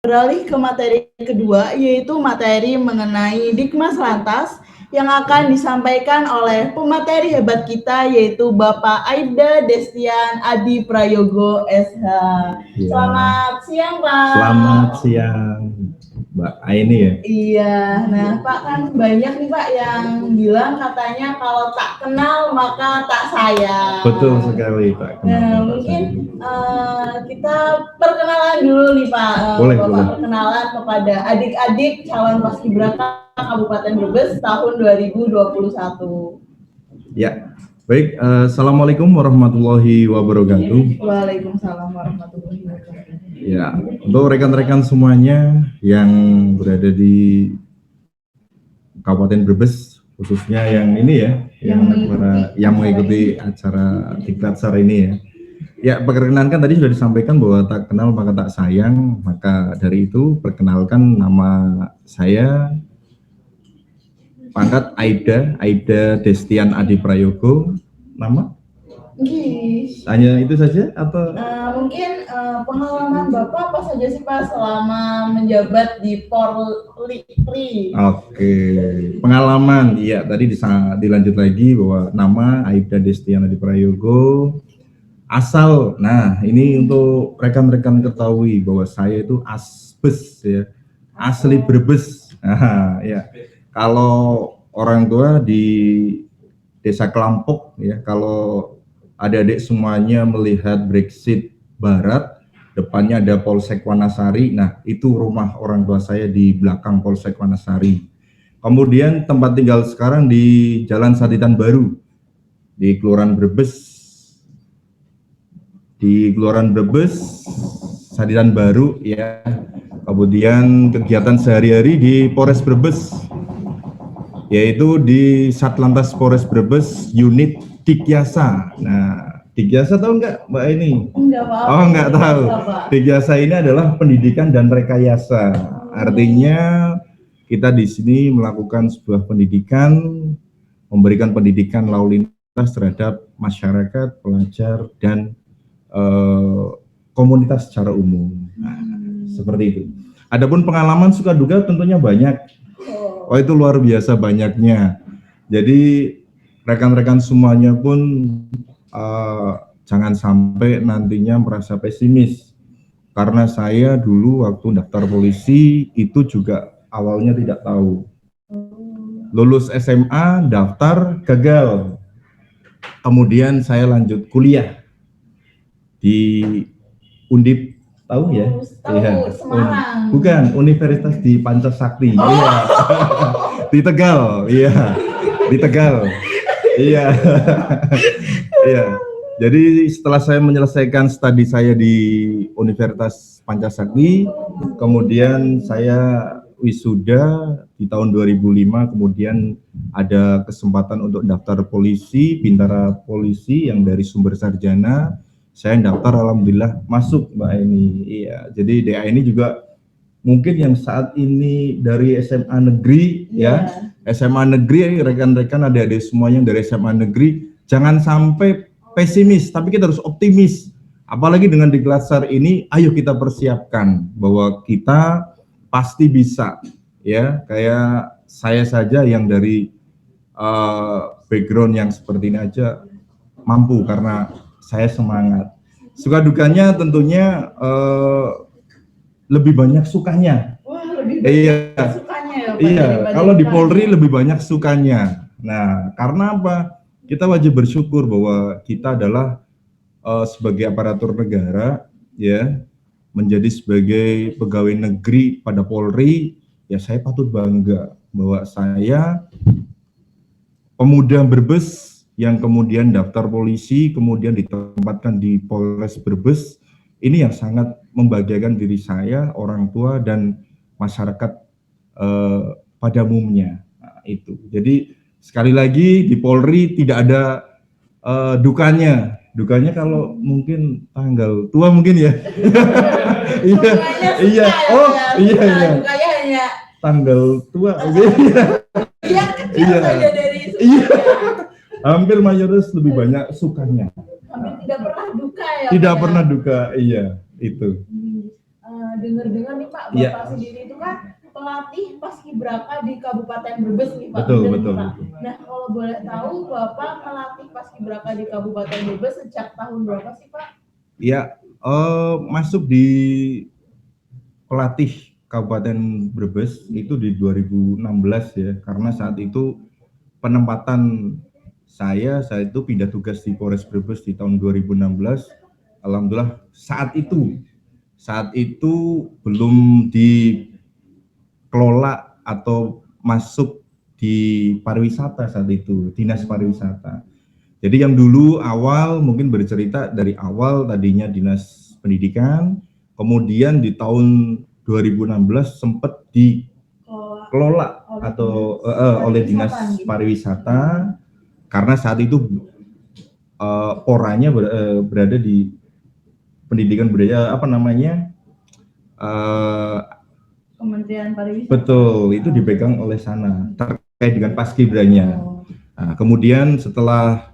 Beralih ke materi kedua, yaitu materi mengenai Dikmas Lantas yang akan disampaikan oleh pemateri hebat kita, yaitu Bapak Aibda Destian Adi Prayogo SH. Ya. Selamat siang, Pak. Selamat siang, Mbak Aini ya. Iya, nah Pak, kan banyak nih Pak yang bilang katanya kalau tak kenal maka tak sayang. Betul sekali Pak. Nah, mungkin kita perkenalan dulu nih Pak. Boleh, Bapak boleh. perkenalan kepada adik-adik calon paskibraka Kabupaten Brebes tahun 2021. Ya, baik. Assalamualaikum warahmatullahi wabarakatuh. Waalaikumsalam warahmatullahi wabarakatuh. Ya, untuk rekan-rekan semuanya yang berada di Kabupaten Brebes, khususnya yang ini ya, yang mengikuti acara Diklat ini ya. Ya, perkenalkan tadi sudah disampaikan bahwa tak kenal maka tak sayang. Maka dari itu perkenalkan nama saya pangkat Aibda Destian Adi Prayogo. Nama? Hanya itu saja atau? Mungkin pengalaman Bapak apa saja sih Pak selama menjabat di Polri? Oke, pengalaman. Iya, tadi dilanjut lagi bahwa nama Aibda Destian Adi Prayogo. Asal, nah ini untuk rekan-rekan ketahui bahwa saya itu asbes ya, asli Brebes. Nah, ya. Kalau orang tua di Desa Kelampok ya, kalau adik-adik semuanya melihat Brexit Barat, depannya ada Polsek Wanasari. Nah, itu rumah orang tua saya di belakang Polsek Wanasari. Kemudian tempat tinggal sekarang di Jalan Saditan Baru di Kelurahan Brebes. Di Kelurahan Brebes, Saditan Baru ya. Kemudian kegiatan sehari-hari di Polres Brebes, yaitu di Satlantas Polres Brebes unit Dikyasa. Nah, Dikyasa tahu nggak Mbak ini? Enggak, Pak. Oh, nggak tahu. Dikyasa ini adalah pendidikan dan rekayasa. Artinya kita di sini melakukan sebuah pendidikan, memberikan pendidikan lalu lintas terhadap masyarakat, pelajar, dan komunitas secara umum. Nah, seperti itu. Adapun pengalaman suka duka tentunya banyak. Oh, itu luar biasa banyaknya. Jadi rekan-rekan semuanya pun jangan sampai nantinya merasa pesimis. Karena saya dulu waktu daftar polisi itu juga awalnya tidak tahu. Lulus SMA, daftar, gagal. Kemudian saya lanjut kuliah di Undip, tahu ya? Tahu, ya. Semarang. Bukan, Universitas di Pancasakti. Iya. Oh. Di Tegal, iya. Di Tegal. Iya. Iya. Jadi setelah saya menyelesaikan studi saya di Universitas Pancasakti, kemudian saya wisuda di tahun 2005, kemudian ada kesempatan untuk daftar polisi, Bintara Polisi yang dari sumber sarjana. Saya daftar, alhamdulillah masuk Mbak Aini. Iya, jadi DA ini juga mungkin yang saat ini dari SMA negeri ya, SMA negeri, rekan-rekan adik-adik semuanya dari SMA negeri, jangan sampai pesimis, tapi kita harus optimis. Apalagi dengan Diklat ini, ayo kita persiapkan bahwa kita pasti bisa ya. Kayak saya saja yang dari background yang seperti ini aja mampu karena saya semangat. Suka dukanya tentunya lebih banyak sukanya. Wah, lebih banyak sukanya ya Pak. Iya, kalau di Polri lebih banyak sukanya. Nah, karena apa? Kita wajib bersyukur bahwa kita adalah sebagai aparatur negara ya, menjadi sebagai pegawai negeri pada Polri, ya saya patut bangga bahwa saya pemuda Brebes yang kemudian daftar polisi, kemudian ditempatkan di Polres Brebes, ini yang sangat membahagiakan diri saya, orang tua, dan masyarakat pada umumnya. Nah, itu. Jadi sekali lagi di Polri tidak ada dukanya. Dukanya kalau mungkin tanggal tua mungkin ya. Iya, iya. Oh, iya, iya. Dukanya tanggal tua. Iya, kecil saja dari iya. Hampir mayoritas lebih banyak sukanya. Hampir tidak pernah duka ya. Tidak pernah duka, iya itu. dengar-dengar nih Pak, Iya. Bapak sendiri itu kan pelatih Paskibraka di Kabupaten Brebes nih Pak. Betul, Bener betul, nih, Pak? betul. Nah, kalau boleh tahu Bapak melatih Paskibraka di Kabupaten Brebes sejak tahun berapa sih Pak? Ya, masuk di pelatih Kabupaten Brebes itu di 2016 ya, karena saat itu penempatan saya itu pindah tugas di Polres Brebes di tahun 2016. Alhamdulillah saat itu belum dikelola atau masuk di pariwisata saat itu, dinas pariwisata. Jadi yang dulu awal mungkin bercerita dari awal tadinya dinas pendidikan, kemudian di tahun 2016 sempat dikelola atau oleh dinas pariwisata karena saat itu poranya berada di pendidikan budaya Kementerian Pariwisata. Betul, itu dipegang oleh sana terkait dengan Paskibranya. Nah, kemudian setelah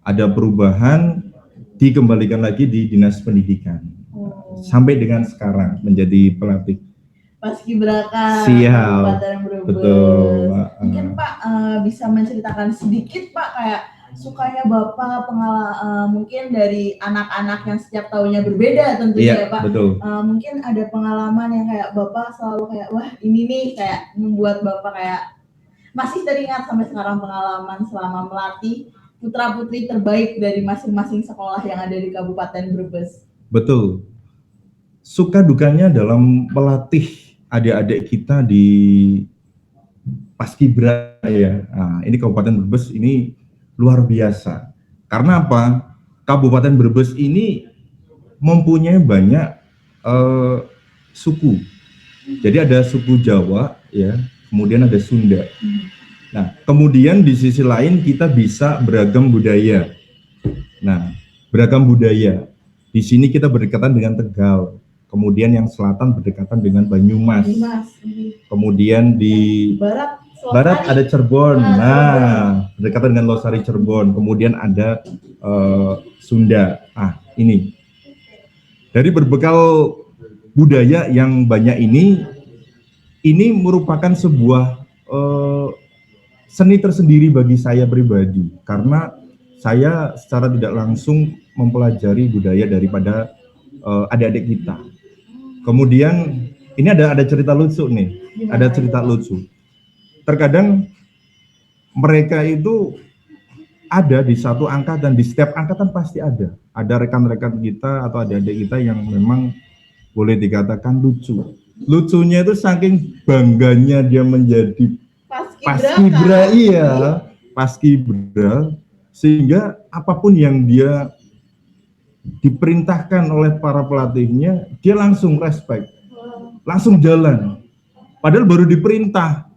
ada perubahan dikembalikan lagi di dinas pendidikan sampai dengan sekarang menjadi pelatih Paskibraka Kabupaten Brebes. Betul. Mungkin Pak bisa menceritakan sedikit Pak kayak sukanya Bapak mungkin dari anak-anak yang setiap tahunnya berbeda tentunya ya Pak. Betul. Mungkin ada pengalaman yang kayak Bapak selalu kayak wah ini nih kayak membuat Bapak kayak masih teringat sampai sekarang pengalaman selama melatih putra-putri terbaik dari masing-masing sekolah yang ada di Kabupaten Brebes. Betul. Suka dukanya dalam melatih adik-adik kita di Paskibra ya. Nah, ini Kabupaten Brebes ini luar biasa. Karena apa? Kabupaten Brebes ini mempunyai banyak suku. Jadi ada suku Jawa ya, kemudian ada Sunda. Nah, kemudian di sisi lain kita bisa beragam budaya. Nah, beragam budaya. Di sini kita berdekatan dengan Tegal. Kemudian yang selatan berdekatan dengan Banyumas. Kemudian di barat ada Cirebon. Nah, berdekatan dengan Losari Cirebon. Kemudian ada Sunda. Ah, ini. Dari berbekal budaya yang banyak ini merupakan sebuah seni tersendiri bagi saya pribadi, karena saya secara tidak langsung mempelajari budaya daripada adik-adik kita. Kemudian ini ada cerita lucu nih, ada cerita lucu. Terkadang mereka itu ada di satu angkatan, di setiap angkatan pasti ada rekan-rekan kita atau adik-adik kita yang memang boleh dikatakan lucu. Lucunya itu saking bangganya dia menjadi Paskibra, iya, Paskibra, sehingga apapun yang dia diperintahkan oleh para pelatihnya, dia langsung respect, langsung jalan. Padahal baru diperintah,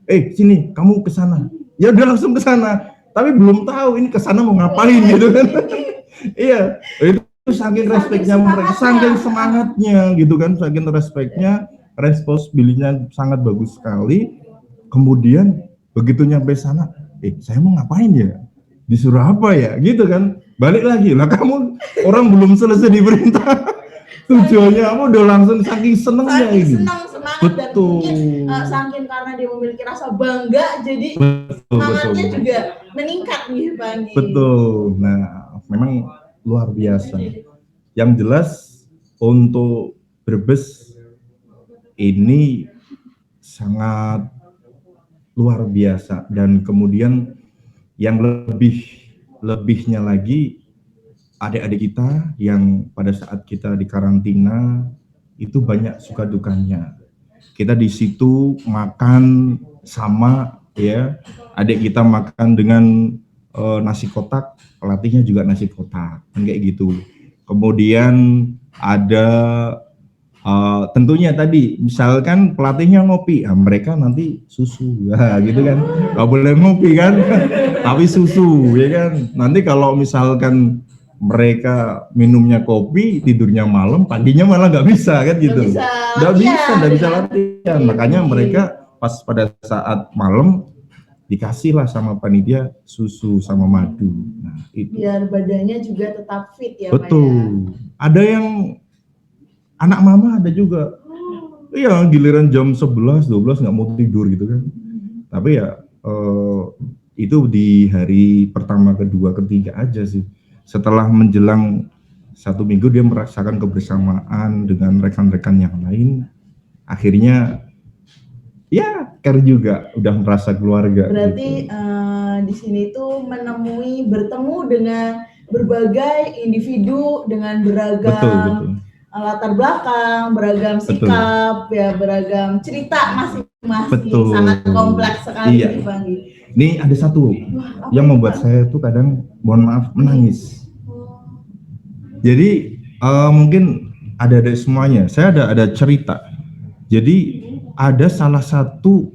sini, kamu ke sana. Ya udah langsung ke sana, tapi belum tahu ini ke sana mau ngapain gitu kan. Iya, itu saking respectnya mereka, saking semangatnya gitu kan, saking respectnya, responsibilitasnya sangat bagus sekali. Kemudian begitu nyampe sana, saya mau ngapain ya? Disuruh apa ya? Gitu kan. Balik lagi, lah kamu orang belum selesai diperintah. Tujuannya kamu udah langsung saking senengnya ini. Senang, semangat. Betul. Dan mungkin saking karena dia memiliki rasa bangga, jadi semangatnya juga meningkat nih Pak. Betul. Nah, memang luar biasa. Yang jelas untuk Brebes ini sangat luar biasa, dan kemudian yang lebihnya lagi adik-adik kita yang pada saat kita di karantina itu banyak suka dukanya. Kita di situ makan sama ya, adik kita makan dengan nasi kotak, pelatihnya juga nasi kotak, kan kayak gitu. Kemudian ada tentunya tadi misalkan pelatihnya ngopi, mereka nanti susu, gitu kan, nggak boleh ngopi kan, tapi susu, ya kan. Nanti kalau misalkan mereka minumnya kopi, tidurnya malam, paginya malah nggak bisa kan gitu, nggak bisa latihan. Makanya mereka pas pada saat malam dikasih lah sama panitia susu sama madu. Nah, itu. Biar badannya juga tetap fit ya. Betul. Pak, ya? Ada yang anak mama ada juga. Iya, giliran jam 11, 12 nggak mau tidur gitu kan. Tapi ya itu di hari pertama, kedua, ketiga aja sih. Setelah menjelang 1 minggu dia merasakan kebersamaan dengan rekan-rekan yang lain. Akhirnya ya care juga, udah merasa keluarga. Berarti gitu. di sini tuh bertemu dengan berbagai individu dengan Betul, beragam betul. latar belakang, beragam Betul. sikap, ya beragam cerita masing-masing. Betul. Sangat kompleks sekali Iya. nih Bang. Ini ada satu Wah, yang membuat saya tuh kadang, mohon maaf, menangis. Jadi mungkin ada semuanya. Saya ada cerita. Jadi ada salah satu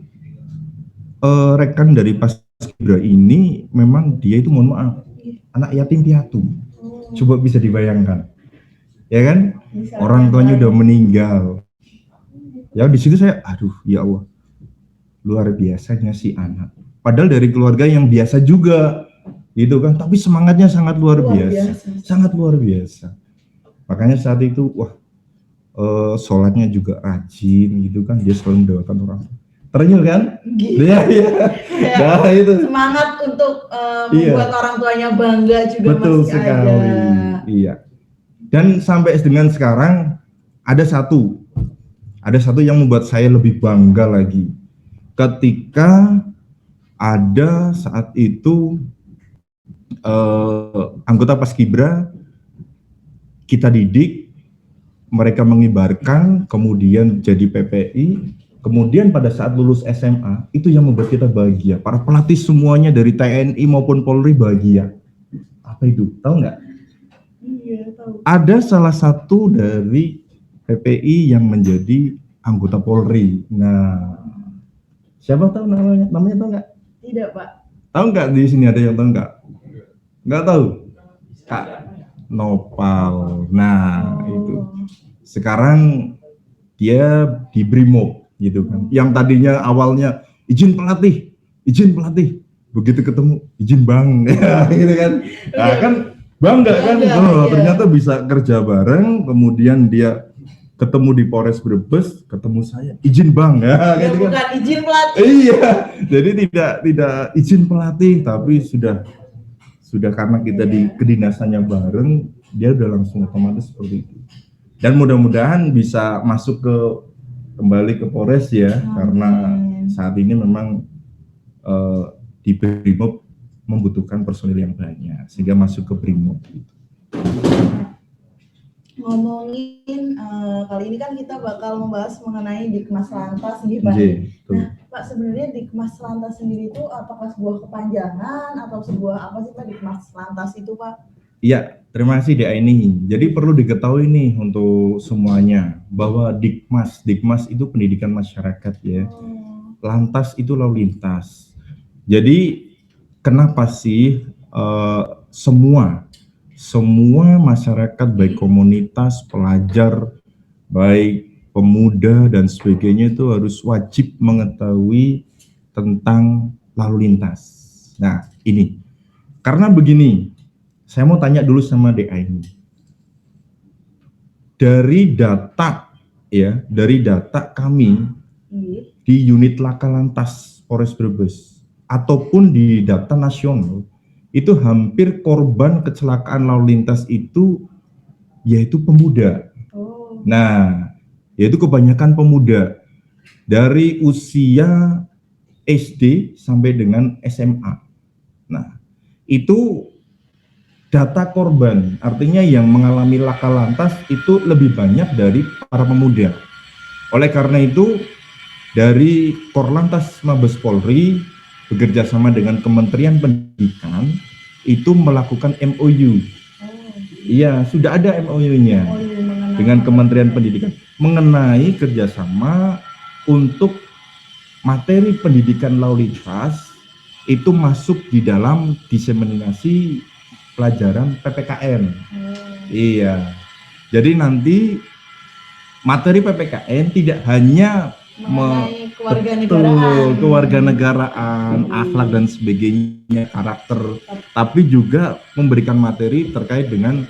rekan dari Paskibra ini, memang dia itu, mohon maaf, anak yatim piatu. Coba bisa dibayangkan, ya kan? Orang tuanya udah meninggal. Ya di situ saya, aduh ya Allah, luar biasanya si anak. Padahal dari keluarga yang biasa juga, gitu kan? Tapi semangatnya sangat luar biasa, sangat luar biasa. Makanya saat itu, wah, sholatnya juga rajin, gitu kan? Dia selalu mendoakan orang. Ternyuh kan? Iya, iya. Nah, itu semangat untuk membuat orang tuanya bangga juga. Betul masih sekali. ada. Iya. Dan sampai dengan sekarang ada satu yang membuat saya lebih bangga lagi. Ketika ada saat itu anggota Paskibra kita didik, mereka mengibarkan, kemudian jadi PPI, kemudian pada saat lulus SMA, itu yang membuat kita bahagia. Para pelatih semuanya dari TNI maupun Polri bahagia. Apa itu? Tahu nggak? Iya, tahu. Ada salah satu dari PPI yang menjadi anggota Polri. Nah, siapa tahu namanya? Namanya tahu nggak? Tidak, Pak. Tahu nggak, di sini ada yang tahu nggak? Nggak tahu? Kak Nopal. Nah, itu. Sekarang dia di Brimob gitu kan. Yang tadinya awalnya izin pelatih. Begitu ketemu izin Bang, gitu kan. Nah, kan bangga kan. Oh, ternyata bisa kerja bareng, kemudian dia ketemu di Polres Brebes, ketemu saya, izin Bang, ya, gitu bukan kan. Izin pelatih. Iya, jadi tidak izin pelatih, tapi sudah karena kita di kedinasannya bareng, dia udah langsung otomatis seperti itu. Dan mudah-mudahan bisa masuk kembali ke Polres ya, karena saat ini memang di Brimob membutuhkan personil yang banyak, sehingga masuk ke Brimob. Gitu. Ngomongin kali ini kan kita bakal membahas mengenai Dikmas Lantas nih Pak. Nah, Pak, sebenarnya Dikmas Lantas sendiri itu apakah sebuah kepanjangan atau sebuah apa sih Pak Dikmas Lantas itu Pak? Iya, terima kasih Dek Aini. Jadi perlu diketahui nih untuk semuanya bahwa Dikmas itu pendidikan masyarakat ya. Lantas itu lalu lintas. Jadi kenapa sih semua masyarakat, baik komunitas, pelajar, baik pemuda dan sebagainya, itu harus wajib mengetahui tentang lalu lintas. Nah, ini karena begini, saya mau tanya dulu sama DA ini. Dari data kami di unit Laka Lantas Polres Brebes ataupun di data nasional, itu hampir korban kecelakaan lalu lintas itu yaitu pemuda. Nah, yaitu kebanyakan pemuda dari usia SD sampai dengan SMA. Nah, itu data korban, artinya yang mengalami laka lantas itu lebih banyak dari para pemuda. Oleh karena itu, dari Korlantas Mabes Polri bekerja sama dengan Kementerian Pendidikan itu melakukan MOU. Iya, sudah ada MOU-nya dengan Kementerian Pendidikan mengenai kerjasama untuk materi pendidikan lalu lintas itu masuk di dalam diseminasi pelajaran PPKN. Iya. Jadi nanti materi PPKN tidak hanya kewarganegaraan, akhlak dan sebagainya, karakter, tapi juga memberikan materi terkait dengan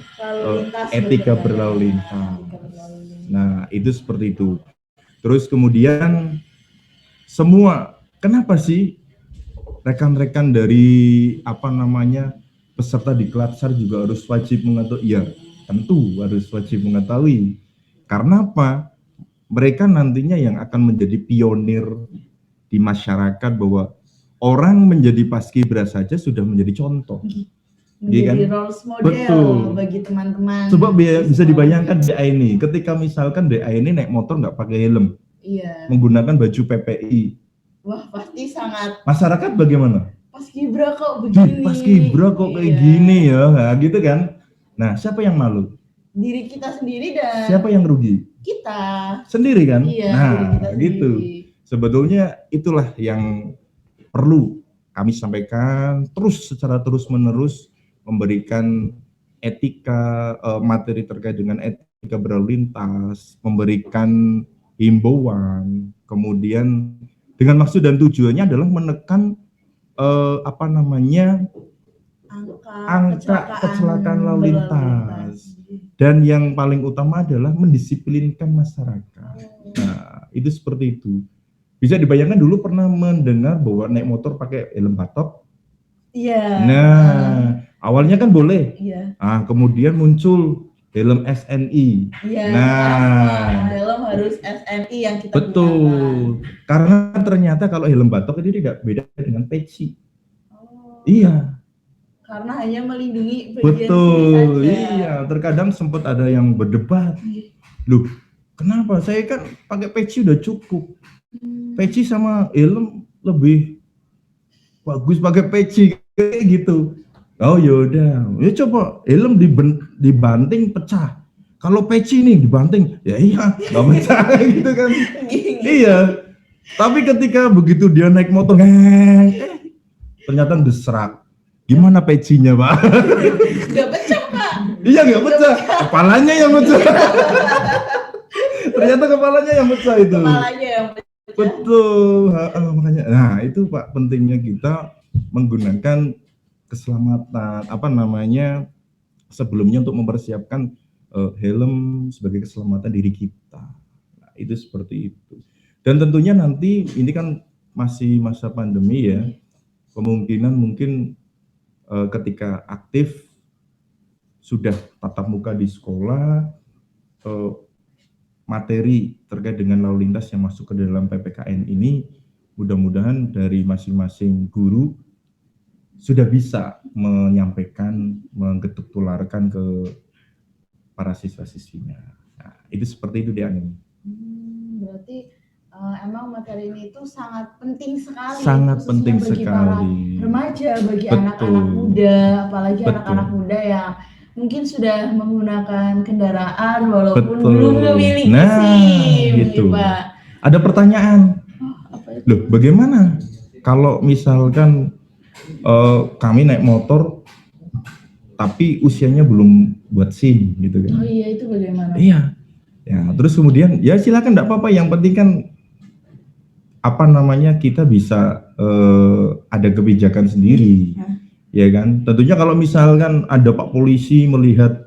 etika berlalu lintas. Nah, itu seperti itu. Terus kemudian semua, kenapa sih rekan-rekan dari peserta di Klatsar juga harus wajib mengetahui? Ya, tentu harus wajib mengetahui. Karena apa? Mereka nantinya yang akan menjadi pionir di masyarakat, bahwa orang menjadi paskibra saja sudah menjadi contoh. Menjadi role model. Betul. Bagi teman-teman. Coba bisa dibayangkan DA ini, ketika misalkan DA ini naik motor nggak pakai helm, iya, menggunakan baju PPI. Wah, pasti sangat. Masyarakat bagaimana? Paskibra kok begini. Paskibra kok kayak gini ya, nah, gitu kan? Nah, siapa yang malu? Diri kita sendiri, dan siapa yang rugi? Kita sendiri kan? Iya, nah, gitu. Sebetulnya itulah yang perlu kami sampaikan terus secara terus-menerus, memberikan etika, materi terkait dengan etika berlalu lintas, memberikan himbauan, kemudian dengan maksud dan tujuannya adalah menekan angka kecelakaan lalu lintas. Dan yang paling utama adalah mendisiplinkan masyarakat. Nah, itu seperti itu. Bisa dibayangkan dulu pernah mendengar bahwa naik motor pakai helm batok? Iya. Nah, awalnya kan boleh. Iya. Nah, kemudian muncul helm SNI. Iya. Nah, helm harus SNI yang kita betul. Gunakan. Karena ternyata kalau helm batok ini tidak beda dengan peci. Iya. Karena hanya melindungi bagian betul, saja. Iya. Terkadang sempat ada yang berdebat. Loh, kenapa? Saya kan pakai peci udah cukup. Peci sama helm lebih bagus pakai peci kayak gitu. Oh yaudah, ya coba helm dibanting pecah. Kalau peci nih dibanting, ya iya nggak pecah gitu kan. Iya. Tapi ketika begitu dia naik motor, ternyata deserak. Gimana pecinya, Pak? Gak pecah, Pak. Iya, gak pecah. Kepalanya yang pecah. Ternyata kepalanya yang pecah itu. Kepalanya yang pecah. Betul. Makanya, nah itu Pak, pentingnya kita menggunakan keselamatan, sebelumnya untuk mempersiapkan helm sebagai keselamatan diri kita. Nah, itu seperti itu. Dan tentunya nanti ini kan masih masa pandemi ya. Kemungkinan mungkin ketika aktif sudah tatap muka di sekolah, materi terkait dengan lalu lintas yang masuk ke dalam PPKN ini mudah-mudahan dari masing-masing guru sudah bisa menyampaikan, menggetuk tularkan ke para siswa-siswinya. Nah, itu seperti itu dia. Berarti emang materi ini itu sangat penting sekali. Sangat penting bagi sekali. Para remaja, bagi anak-anak muda, apalagi anak-anak muda yang mungkin sudah menggunakan kendaraan walaupun belum memiliki SIM. Gitu. Pak. Ada pertanyaan. Loh, bagaimana kalau misalkan kami naik motor tapi usianya belum buat SIM gitu kan? Oh iya, itu bagaimana? Iya. Ya, terus kemudian ya silakan, enggak apa-apa, yang penting kan kita bisa ada kebijakan sendiri, ya kan? Tentunya kalau misalkan ada Pak Polisi melihat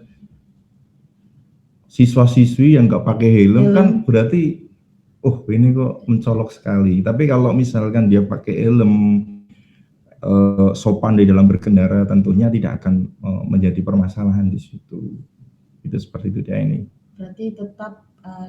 siswa-siswi yang nggak pakai helm kan berarti, oh ini kok mencolok sekali. Tapi kalau misalkan dia pakai helm, sopan di dalam berkendara, tentunya tidak akan menjadi permasalahan di situ. Itu seperti itu dia ini. Berarti tetap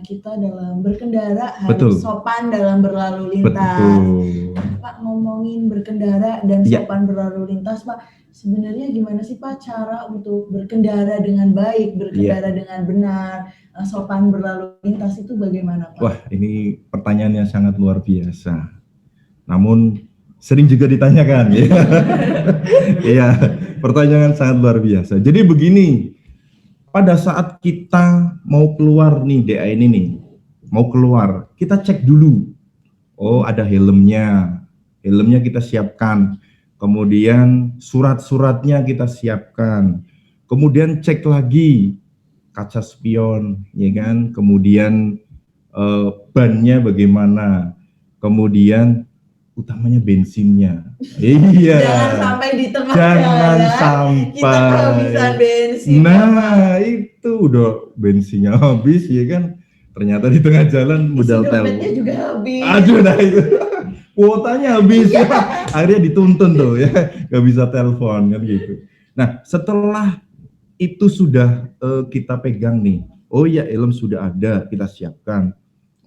kita dalam berkendara harus sopan dalam berlalu lintas. Betul. Pak, ngomongin berkendara dan sopan berlalu lintas, Pak, sebenarnya gimana sih Pak cara untuk berkendara dengan baik, berkendara dengan benar, sopan berlalu lintas itu bagaimana, Pak? Wah, ini pertanyaan yang sangat luar biasa. Namun sering juga ditanyakan, ya. Iya, pertanyaan sangat luar biasa. Jadi begini. Pada saat kita mau keluar nih, DA ini nih, mau keluar, kita cek dulu. Oh, ada helmnya. Helmnya kita siapkan. Kemudian surat-suratnya kita siapkan. Kemudian cek lagi kaca spion, ya kan? Kemudian bannya bagaimana? Kemudian utamanya bensinnya. Iya. Jangan sampai di tengah jalan sampai kita kehabisan bensin. Nah, itu udah bensinnya habis, ya kan. Ternyata di tengah jalan modal dompetnya telepon. juga habis. Aduh, nah itu kuotanya habis ya. Akhirnya dituntun tuh ya, nggak bisa telepon kan gitu. Nah, setelah itu sudah kita pegang nih. Oh ya, helm sudah ada, kita siapkan.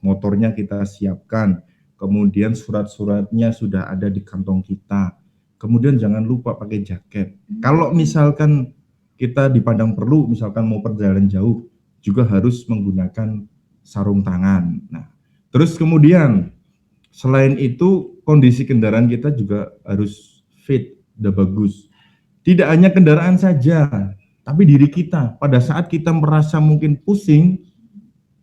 Motornya kita siapkan. Kemudian surat-suratnya sudah ada di kantong kita. Kemudian jangan lupa pakai jaket. Kalau misalkan kita di padang perlu, misalkan mau perjalanan jauh, juga harus menggunakan sarung tangan. Nah, terus kemudian selain itu kondisi kendaraan kita juga harus fit, udah bagus. Tidak hanya kendaraan saja, tapi diri kita. Pada saat kita merasa mungkin pusing,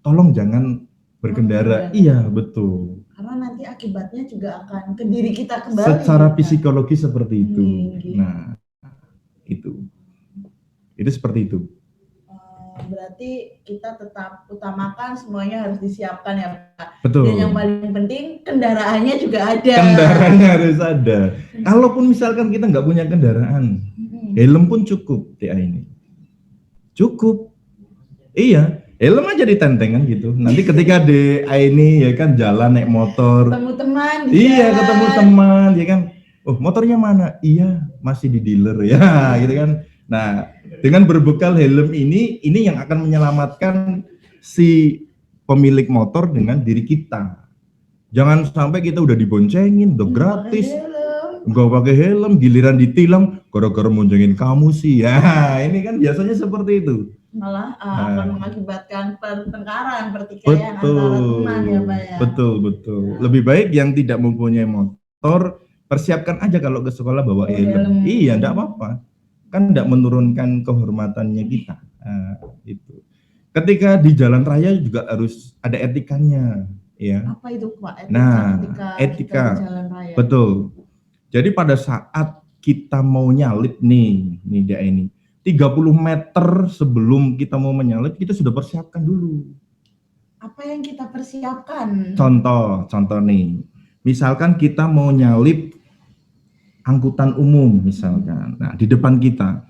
tolong jangan berkendara. Iya, betul. Karena nanti akibatnya juga akan ke diri kita kembali. Secara psikologi seperti itu. Gitu. Nah, itu seperti itu. Berarti kita tetap utamakan semuanya harus disiapkan ya Pak. Betul. Dan yang paling penting kendaraannya juga ada. Kendaraannya harus ada. Kalaupun misalkan kita nggak punya kendaraan, helm pun cukup DA ini. Cukup. Iya, helm aja ditenteng kan gitu. Nanti ketika DA ini ya kan jalan naik motor. Ketemu teman. Iya, ketemu teman ya kan. Oh, motornya mana? Iya, masih di dealer ya, gitu kan. Nah, dengan berbekal helm ini yang akan menyelamatkan si pemilik motor dengan diri kita. Jangan sampai kita udah diboncengin, udah gratis, nggak pakai helm, giliran ditilang, gara-gara boncengin kamu sih. Ya, ini kan biasanya seperti itu. Malah akan mengakibatkan pertengkaran, pertikaian antara teman ya Pak ya. Betul. Lebih baik yang tidak mempunyai motor, persiapkan aja kalau ke sekolah bawa helm. Iya, enggak apa-apa. Kan enggak menurunkan kehormatannya kita. Nah, itu. Ketika di jalan raya juga harus ada etikanya, ya. Apa itu Pak? Etika di jalan raya. Betul. Jadi pada saat kita mau nyalip nih dia ini 30 meter sebelum kita mau menyalip, kita sudah persiapkan dulu. Apa yang kita persiapkan? Contoh nih. Misalkan kita mau nyalip angkutan umum misalkan. Nah, di depan kita.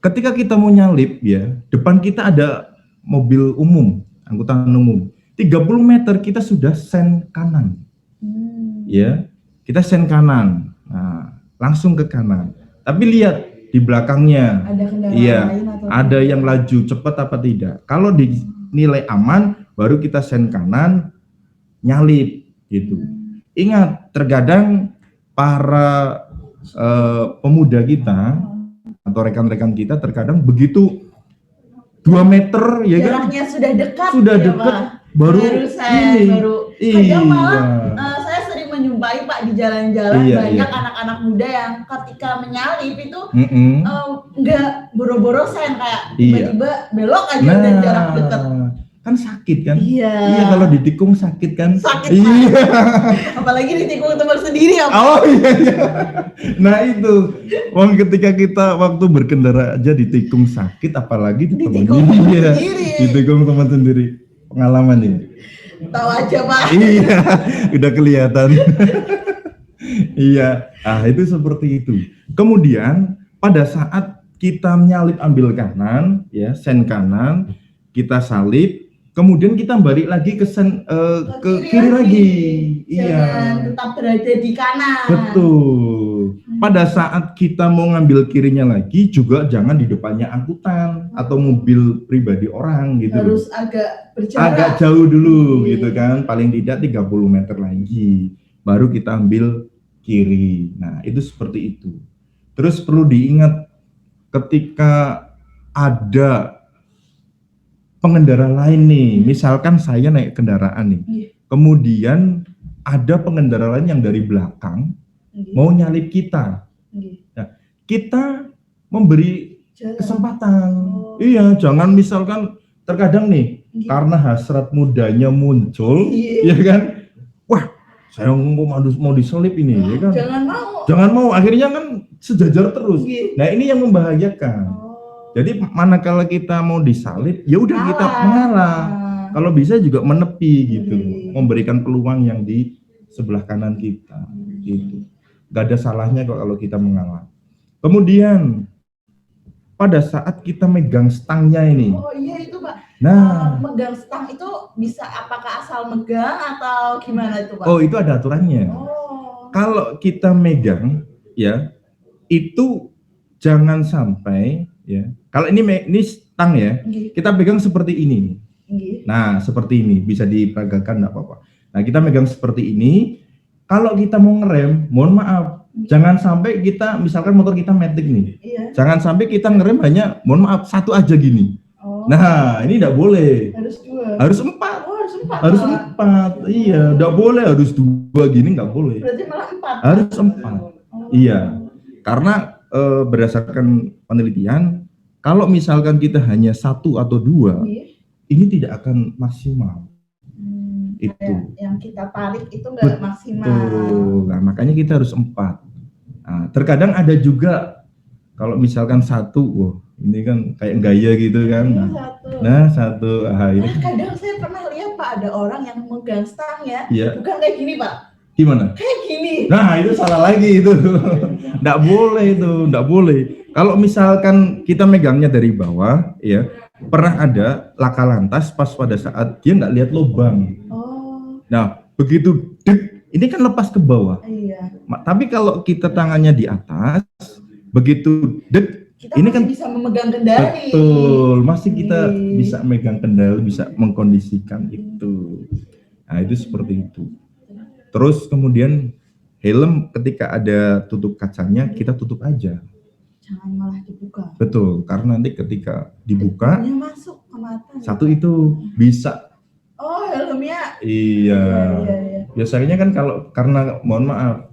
Ketika kita mau nyalip ya, depan kita ada mobil umum, angkutan umum. 30 meter kita sudah sen kanan. Ya, kita sen kanan. Nah, langsung ke kanan. Tapi lihat di belakangnya. Ada kendaraan lain atau ada yang laju cepat apa tidak. Kalau dinilai aman, baru kita sen kanan, nyalip gitu. Ingat, terkadang para pemuda kita atau rekan-rekan kita terkadang begitu 2 meter ya kan, jaraknya sudah dekat Pak. baru kadang malah saya sering menjumpai Pak di jalan-jalan banyak anak-anak muda yang ketika menyalip itu enggak boro-boro sen kayak tiba-tiba belok aja dan jarak dekat. Kan sakit kan? Iya, kalau ditikung sakit kan? Sakit. Apalagi ditikung teman sendiri ya Pak. Oh iya. Nah itu, ketika kita waktu berkendara aja ditikung sakit, apalagi ditikung teman sendiri. Pengalaman ini. Tahu aja Pak. Iya, udah kelihatan. Iya, itu seperti itu. Kemudian pada saat kita menyalip ambil kanan, ya sen kanan, kita salip. Kemudian kita balik lagi ke kiri lagi. Jangan tetap berada di kanan. Betul. Pada saat kita mau ngambil kirinya lagi juga jangan di depannya angkutan atau mobil pribadi orang gitu. Harus agak berjarak. Agak jauh dulu gitu kan. Paling tidak 30 meter lagi baru kita ambil kiri. Nah, itu seperti itu. Terus perlu diingat ketika ada pengendara lain nih, misalkan saya naik kendaraan nih, kemudian ada pengendara lain yang dari belakang mau nyalip kita. Nah, kita memberi kesempatan. Iya, jangan misalkan terkadang nih karena hasrat mudanya muncul, ya kan? Wah, saya mau diselip ini, ya kan? Jangan mau, akhirnya kan sejajar terus. Nah, ini yang membahayakan. Jadi manakala kita mau disalip, ya udah kita mengalah. Kalau bisa juga menepi gitu, memberikan peluang yang di sebelah kanan kita. Gitu. Gak ada salahnya kok kalau kita mengalah. Kemudian pada saat kita megang stangnya ini. Oh iya itu Pak. Nah, megang stang itu bisa apakah asal megang atau gimana itu Pak? oh itu ada aturannya. Oh. Kalau kita megang, ya itu jangan sampai, ya. Kalau ini stang ya, kita pegang seperti ini. Nah, seperti ini bisa diperagakan, enggak apa-apa. Nah, kita megang seperti ini. Kalau kita mau ngerem, mohon maaf, jangan sampai kita, misalkan motor kita matic nih, jangan sampai kita ngerem hanya, mohon maaf, satu aja gini. Nah, ini tidak boleh. Harus dua. Harus empat. Oh, harus empat. Harus empat. Iya, tidak boleh harus dua gini, nggak boleh. Berarti malah empat. Harus empat. Iya, karena berdasarkan penelitian, kalau misalkan kita hanya satu atau dua, ini tidak akan maksimal. Itu yang kita tarik itu nggak maksimal. Nah, makanya kita harus empat. Nah, terkadang ada juga kalau misalkan satu, wah ini kan kayak gaya gitu kan. Nah, satu. Ini. Kadang saya pernah lihat Pak, ada orang yang megang stang ya, bukan kayak gini Pak. Gimana? Kayak gini. Nah, itu salah lagi itu. Nggak boleh itu, nggak boleh. Kalau misalkan kita megangnya dari bawah, ya pernah ada laka lantas pas pada saat dia nggak lihat lubang. Nah, begitu dek, ini kan lepas ke bawah. Iya. Tapi kalau kita tangannya di atas, begitu dek, kita ini kan bisa memegang kendali. Betul, masih kita bisa megang kendali, bisa mengkondisikan itu. Nah, itu seperti itu. Terus kemudian helm ketika ada tutup kacanya, kita tutup aja. Jangan malah dibuka. Betul, karena nanti ketika dibuka, masuk ke mata. Satu itu bisa. Oh, helmnya. Iya. Biasanya kan karena mohon maaf,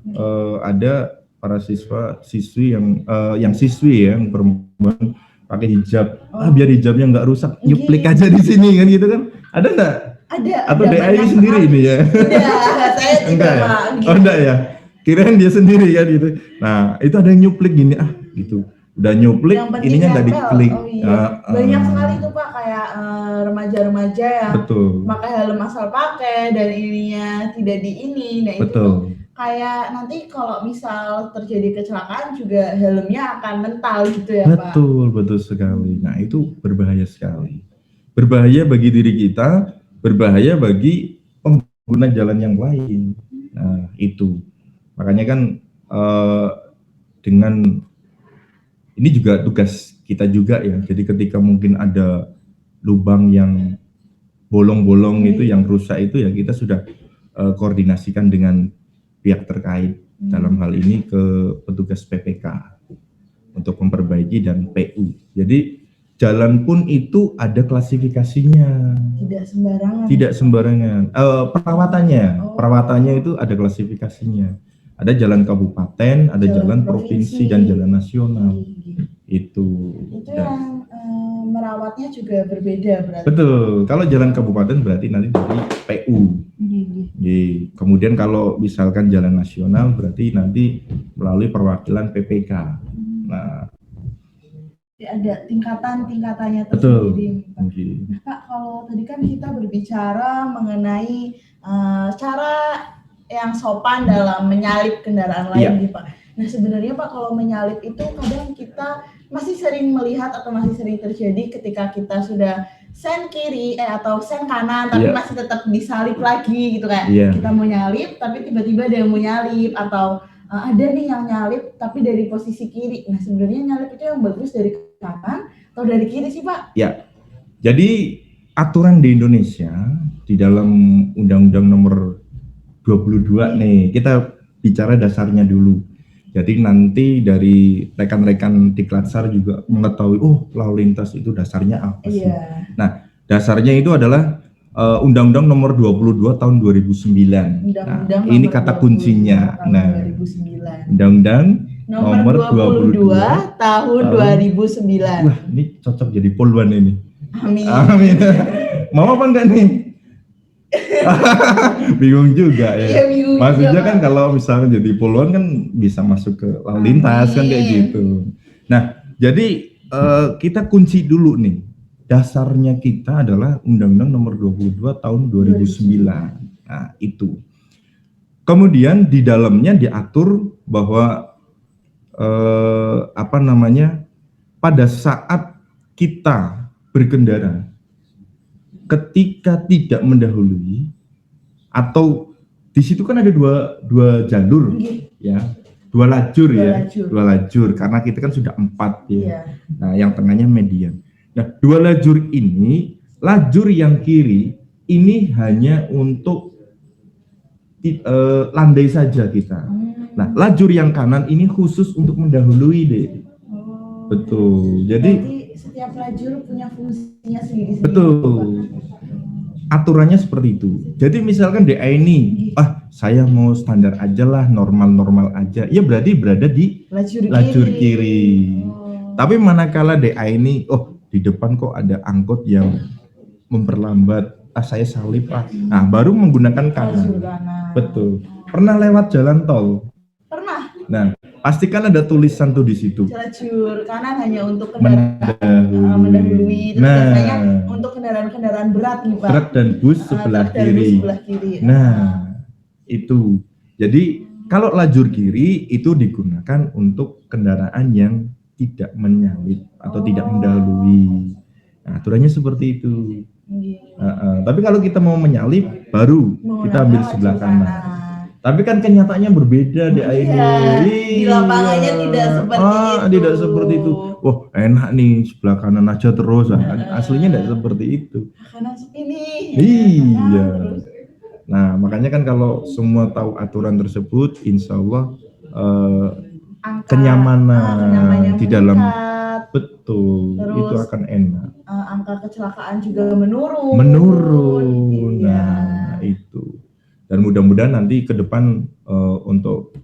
ada para siswi yang perempuan pakai hijab. Biar hijabnya nggak rusak, nyuplik aja di sini kan gitu kan. Ada nggak? Ada. Atau DIY sendiri ini ya? Saya enggak ya? Oh enggak ya? Kirain dia sendiri kan gitu. Nah, itu ada yang nyuplik gini gitu. Udah nyuplik, ininya nggak diklik. Oh, iya. Banyak sekali tuh Pak, kayak remaja-remaja yang pakai helm asal pakai dan ininya tidak di ini. Nah, itu kayak nanti kalau misal terjadi kecelakaan juga helmnya akan mental gitu ya Pak. Betul sekali. Nah, itu berbahaya sekali. Berbahaya bagi diri kita, berbahaya bagi pengguna jalan yang lain. Nah, itu. Makanya kan dengan ini juga tugas kita juga ya. Jadi ketika mungkin ada lubang yang bolong-bolong itu yang rusak itu ya kita sudah koordinasikan dengan pihak terkait. Dalam hal ini ke petugas PPK untuk memperbaiki dan PU. Jadi jalan pun itu ada klasifikasinya. Tidak sembarangan. Perawatannya itu ada klasifikasinya. Ada jalan kabupaten, ada jalan provinsi dan jalan nasional. Itu yang merawatnya juga berbeda berarti. Betul. Kalau jalan kabupaten berarti nanti dari PU. Kemudian kalau misalkan jalan nasional berarti nanti melalui perwakilan PPK. Nah, ada tingkatannya tersendiri. Nah, Pak, kalau tadi kan kita berbicara mengenai cara yang sopan dalam menyalip kendaraan lain, Pak. Nah, sebenarnya Pak, kalau menyalip itu kadang kita masih sering melihat atau masih sering terjadi ketika kita sudah sen kiri atau sen kanan tapi masih tetap disalip lagi gitu kan. Kita mau nyalip tapi tiba-tiba ada yang mau nyalip atau ada nih yang nyalip tapi dari posisi kiri. Nah, sebenarnya nyalip itu yang bagus dari kanan atau dari kiri sih Pak? Ya, jadi aturan di Indonesia di dalam Undang-Undang Nomor 22 nih, kita bicara dasarnya dulu. Jadi nanti dari rekan-rekan di Klatsar juga mengetahui, lalu lintas itu dasarnya apa sih? Nah, dasarnya itu adalah Undang-Undang Nomor 22 tahun 2009. Nah, ini kata kuncinya. Nah, Undang-Undang Nomor 22 tahun 2009. Wah, ini cocok jadi poluan ini. Amin. Mau apa enggak nih? Bingung juga ya. Maksudnya kan kalau misalnya jadi poluan kan bisa masuk ke lalu lintas kan kayak gitu. Nah, jadi kita kunci dulu nih. Dasarnya kita adalah Undang-Undang Nomor 22 tahun 2009. Nah, itu. Kemudian di dalamnya diatur bahwa pada saat kita berkendara ketika tidak mendahului atau di situ kan ada dua jalur ya, dua lajur karena kita kan sudah 4 ya. Nah, yang tengahnya median. Nah, 2 lajur ini, lajur yang kiri ini hanya untuk landai saja kita. Nah, lajur yang kanan ini khusus untuk mendahului deh. Betul. Jadi setiap lajur punya fungsinya sendiri. Betul. Aturannya seperti itu. Jadi misalkan DA ini, saya mau standar aja lah, normal-normal aja. Ya berarti berada di lajur kiri. Tapi manakala DA ini, di depan kok ada angkot yang memperlambat, saya salip Nah, baru menggunakan kanan. Betul. Pernah lewat jalan tol? Pernah. Nah, pastikan ada tulisan tuh di situ. Lajur kanan hanya untuk kendaraan mendahului. Biasanya untuk kendaraan-kendaraan berat nih Pak. Truk dan bus sebelah kiri. Nah, itu. Jadi kalau lajur kiri itu digunakan untuk kendaraan yang tidak menyalip atau tidak mendahului. Nah, aturannya seperti itu. Tapi kalau kita mau menyalip, baru kita ambil sebelah kanan. Tapi kan kenyataannya berbeda deh ini. Di lapangannya tidak seperti itu. Tidak seperti itu. Wah, enak nih sebelah kanan aja terus. Aslinya tidak seperti itu. Kanan ini. Iya. Nah, makanya kan kalau semua tahu aturan tersebut, insya Allah kenyamanan di dalam betul. Terus, itu akan enak. Angka kecelakaan juga menurun. Nah, itu. Dan mudah-mudahan nanti ke depan untuk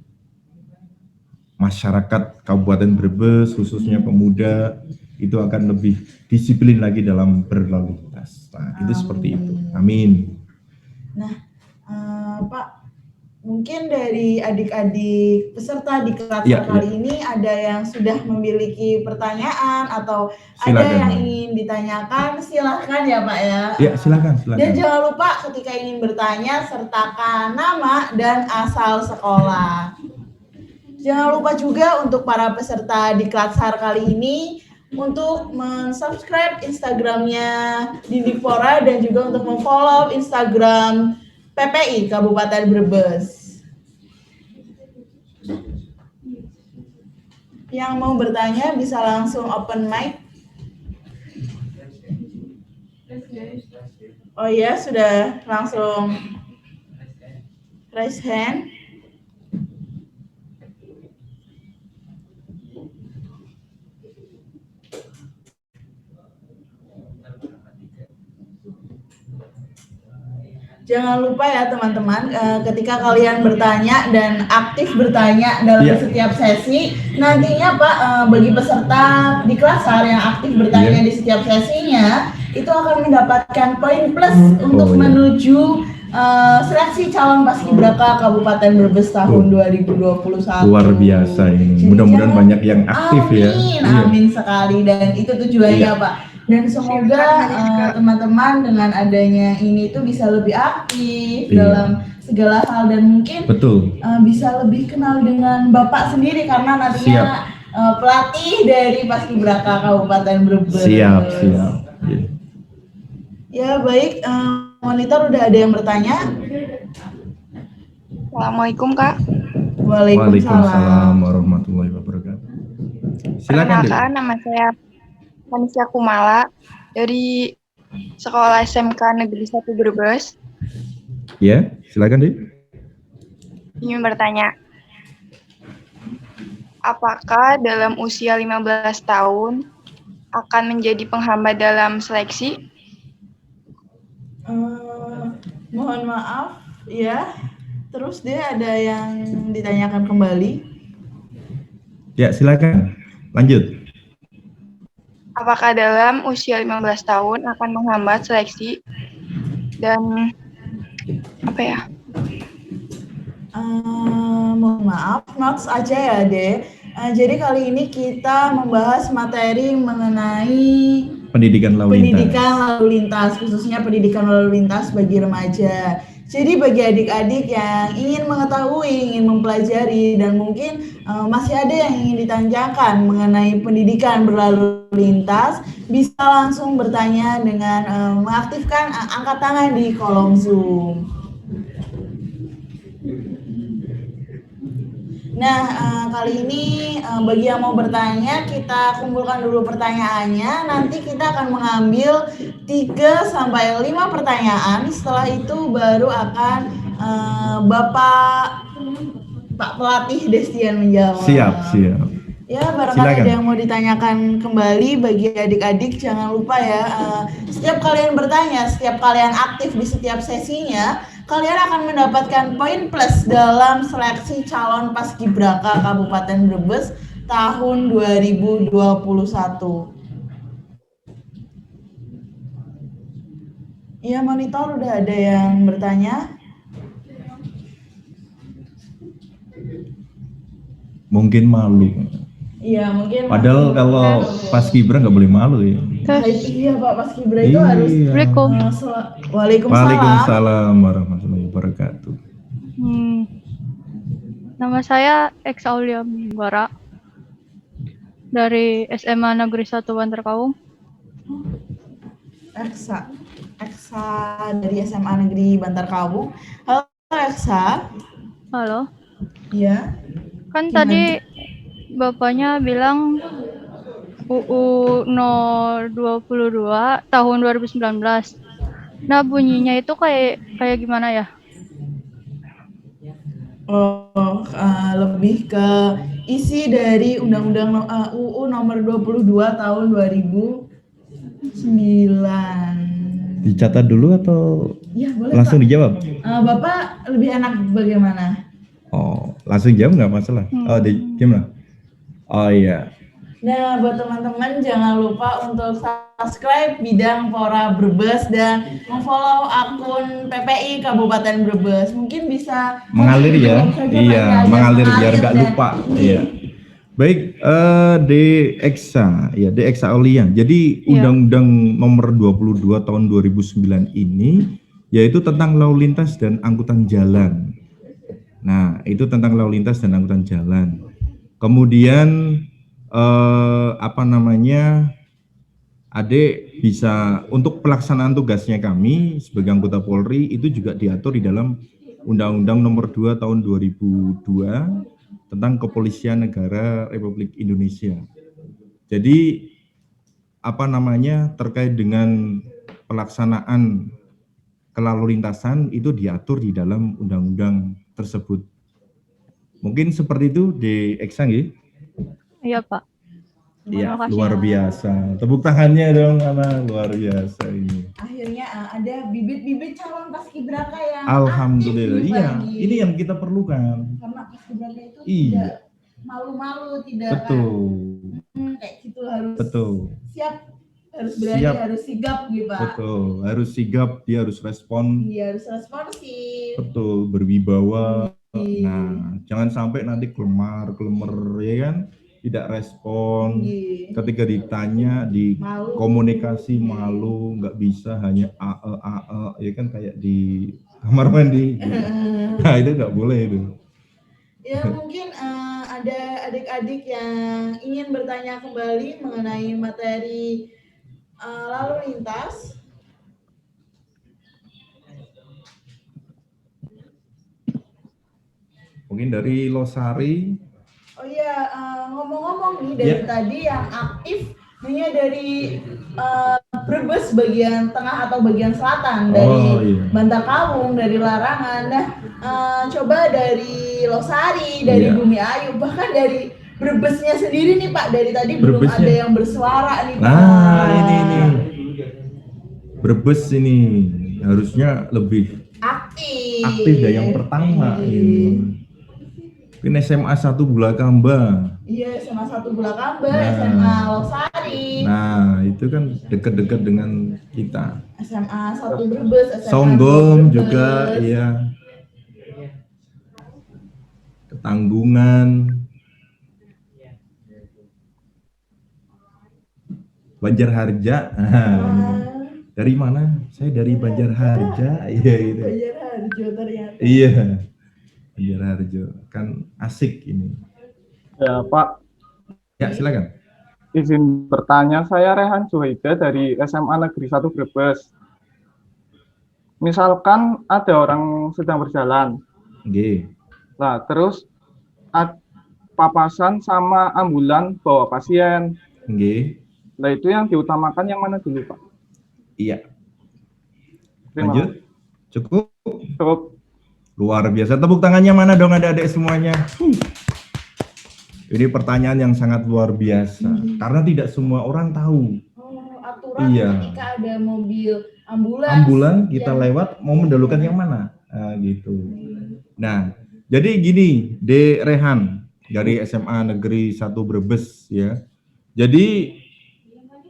masyarakat Kabupaten Brebes, khususnya pemuda, itu akan lebih disiplin lagi dalam berlalu lintas. Nah, itu seperti itu. Amin. Nah, Pak, mungkin dari adik-adik peserta di kelas kali ini ada yang sudah memiliki pertanyaan atau ada yang ingin ditanyakan, silahkan ya Pak ya. Ya, silakan. Dan jangan lupa ketika ingin bertanya sertakan nama dan asal sekolah. Jangan lupa juga untuk para peserta di Klatsar kali ini untuk men-subscribe Instagramnya Dindikpora dan juga untuk memfollow Instagram PPI Kabupaten Brebes. Yang mau bertanya bisa langsung open mic. Oh ya, sudah langsung raise hand. Jangan lupa ya teman-teman, ketika kalian bertanya dan aktif bertanya dalam setiap sesi, nantinya Pak, bagi peserta di Klatsar yang aktif bertanya di setiap sesinya, itu akan mendapatkan poin plus untuk menuju seleksi calon paskibraka Kabupaten Brebes tahun 2021. Luar biasa ini. Mudah-mudahan banyak yang aktif ya. Amin sekali, dan itu tujuannya Pak. Dan semoga teman-teman dengan adanya ini tuh bisa lebih aktif dalam segala hal dan mungkin bisa lebih kenal dengan Bapak sendiri karena nantinya pelatih dari Paskibraka Kabupaten Brebes. Siap. Ya baik, monitor udah ada yang bertanya. Assalamualaikum Kak. Waalaikumsalam warahmatullahi wabarakatuh. Silakan. Perkenalkan, nama saya Manisya Kumala dari Sekolah SMK Negeri 1 Brebes. Ya, silakan deh. Ingin bertanya, apakah dalam usia 15 tahun akan menjadi penghambat dalam seleksi? Mohon maaf, ya. Terus dia ada yang ditanyakan kembali. Ya, silakan. Lanjut. Apakah dalam usia 15 tahun akan menghambat seleksi dan apa ya? Mohon maaf, notes aja ya deh. Jadi kali ini kita membahas materi mengenai pendidikan lalu lintas, khususnya pendidikan lalu lintas bagi remaja. Jadi bagi adik-adik yang ingin mengetahui, ingin mempelajari, dan mungkin masih ada yang ingin ditanyakan mengenai pendidikan berlalu lintas, bisa langsung bertanya dengan mengaktifkan angkat tangan di kolom Zoom. Nah, kali ini bagi yang mau bertanya, kita kumpulkan dulu pertanyaannya. Nanti kita akan mengambil 3-5 pertanyaan. Setelah itu baru akan Pak Pelatih Destian menjawab. Siap. Ya, barangkali Silakan. ada yang mau ditanyakan kembali bagi adik-adik, jangan lupa ya, setiap kalian bertanya, setiap kalian aktif di setiap sesinya, kalian akan mendapatkan poin plus dalam seleksi calon paskibraka Kabupaten Brebes tahun 2021. Iya, monitor udah ada yang bertanya. Mungkin malu. Iya, mungkin. Padahal kalau paskibra nggak boleh malu ya. Iya Pak, paskibra itu harus. Waalaikumsalam. Waalaikumsalam warahmatullahi wabarakatuh. Nama saya Eksa Aulia Bara dari SMA Negeri 1 Bantar Kaung. Eksa dari SMA Negeri Bantar Kaung. Halo Eksa. Halo. Iya. Kan tadi Bapaknya bilang UU 022 tahun 2019. Nah, bunyinya itu kayak gimana ya? Lebih ke isi dari Undang-Undang UU nomor 22 tahun 2009. Dicatat dulu atau Ya, boleh, langsung Pak. dijawab? Bapak lebih enak bagaimana? Oh, langsung jawab nggak masalah. Oh, gimana? Oh iya. Nah, buat teman-teman jangan lupa untuk subscribe Bidang Pora Brebes dan follow akun PPI Kabupaten Brebes. Mungkin bisa mengalir ya. Iya, mengalir biar nggak lupa. Iya. Baik, Eksa Aulia. Jadi Undang-Undang Nomor 22 Tahun 2009 ini yaitu tentang lalu lintas dan angkutan jalan. Nah, itu tentang lalu lintas dan angkutan jalan. Kemudian Adik bisa untuk pelaksanaan tugasnya kami sebagai anggota Polri itu juga diatur di dalam Undang-Undang Nomor 2 Tahun 2002 tentang Kepolisian Negara Republik Indonesia. Jadi terkait dengan pelaksanaan kelalu lintasan itu diatur di dalam undang-undang tersebut. Mungkin seperti itu di Eksa nggih? Iya, Pak. Iya, luar biasa. Tepuk tangannya dong, anak, luar biasa ini. Akhirnya ada bibit-bibit calon paskibraka yang alhamdulillah. aktif Iya, ini yang kita perlukan. Karena paskibraka itu tidak malu-malu, tidak kayak gitu, harus siap, harus berani, harus sigap gitu, Pak. Betul, harus sigap, dia harus respon. Iya, harus responsif. Betul, berwibawa. Nah, jangan sampai nanti kelemar ya kan? Tidak respon. Ketika ditanya di komunikasi malu, nggak bisa, hanya ya kan kayak di kamar mandi. Nah, itu nggak boleh itu. Ya, mungkin ada adik-adik yang ingin bertanya kembali mengenai materi lalu lintas. Mungkin dari Losari. Oh iya, ngomong-ngomong nih dari tadi yang aktif hanya dari Brebes bagian tengah atau bagian selatan, dari Bantar Kaung, dari Larangan. Nah, coba dari Losari, dari Bumi Ayu, bahkan dari Brebesnya sendiri nih Pak, dari tadi belum ada yang bersuara nih Pak. Nah, ini Brebes ini harusnya lebih aktif dari yang pertama ini. Ini SMA 1 Bulakamba. Iya, SMA 1 Bulakamba, SMA Losari. Nah, itu kan dekat-dekat dengan kita. SMA 1 Brebes, SMA Songgom juga, iya. Ketanggungan. Banjarharja. Dari mana? Saya dari Banjarharja. Iya itu. Harjo ternyata. Iya, Banjar Harjo. Kan asik ini. Ya, Pak, Ya, silakan. izin bertanya, saya Rehan Juhaida dari SMA Negeri 1 Brebes. Misalkan ada orang sedang berjalan, Oke. nah terus papasan sama ambulan bawa pasien. Oke. Nah itu yang diutamakan yang mana dulu, Pak? Iya. Terima Lanjut. Cukup. kasih. Cukup. Luar biasa. Tepuk tangannya mana dong adik-adik semuanya? Ini pertanyaan yang sangat luar biasa. Karena tidak semua orang tahu. Aturan Iya. ketika ada mobil ambulans. Ambulan kita yang- lewat mau mendahulukan yang mana? Nah, gitu. Nah, jadi gini, De Rehan dari SMA Negeri 1 Brebes ya. Jadi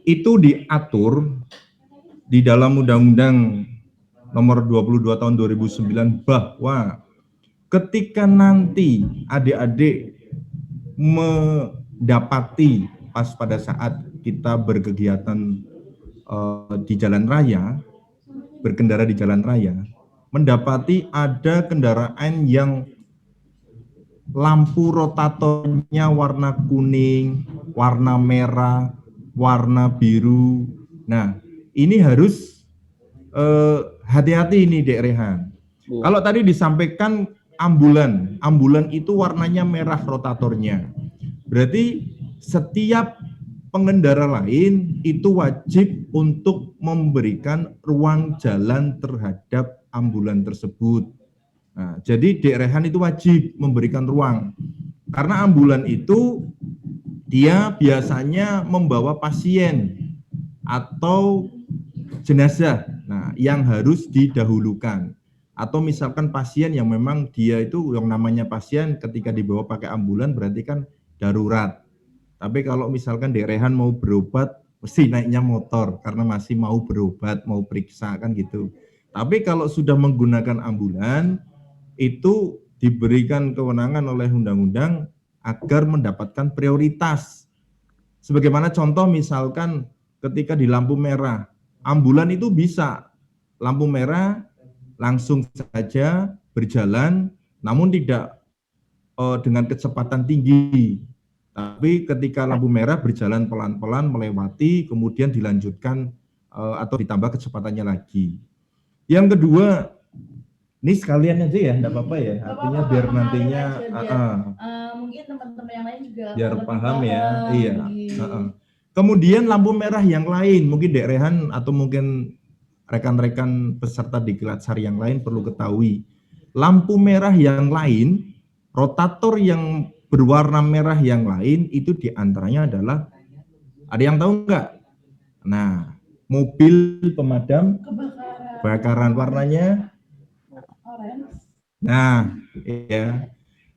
itu diatur di dalam Undang-Undang Nomor 22 Tahun 2009 bahwa ketika nanti adik-adik mendapati pas pada saat kita berkegiatan di jalan raya, berkendara di jalan raya, mendapati ada kendaraan yang lampu rotatornya warna kuning, warna merah, warna biru. Nah, ini harus hati-hati ini Dek Rehan. Iya. Kalau tadi disampaikan ambulan itu warnanya merah rotatornya. Berarti setiap pengendara lain itu wajib untuk memberikan ruang jalan terhadap ambulan tersebut. Nah, jadi Dek Rehan itu wajib memberikan ruang. Karena ambulan itu dia biasanya membawa pasien atau jenazah. Nah, yang harus didahulukan. Atau misalkan pasien yang memang dia itu yang namanya pasien ketika dibawa pakai ambulan berarti kan darurat. Tapi kalau misalkan Dek Rehan mau berobat, mesti naiknya motor karena masih mau berobat, mau periksa kan gitu. Tapi kalau sudah menggunakan ambulan, itu diberikan kewenangan oleh undang-undang agar mendapatkan prioritas. Sebagaimana contoh misalkan ketika di lampu merah, ambulan itu bisa lampu merah langsung saja berjalan, namun tidak dengan kecepatan tinggi. Tapi ketika lampu merah berjalan pelan-pelan melewati, kemudian dilanjutkan atau ditambah kecepatannya lagi. Yang kedua, ini sekalian aja ya, enggak apa-apa ya. Artinya biar nantinya mungkin teman-teman yang lain juga biar lebih paham ya. Iya. gitu. Kemudian lampu merah yang lain, mungkin Dek Rehan atau mungkin rekan-rekan peserta di Kilatsar yang lain perlu ketahui. Lampu merah yang lain, rotator yang berwarna merah yang lain itu diantaranya adalah, ada yang tahu enggak? Nah, mobil pemadam kebakaran warnanya Orange. nah, ya.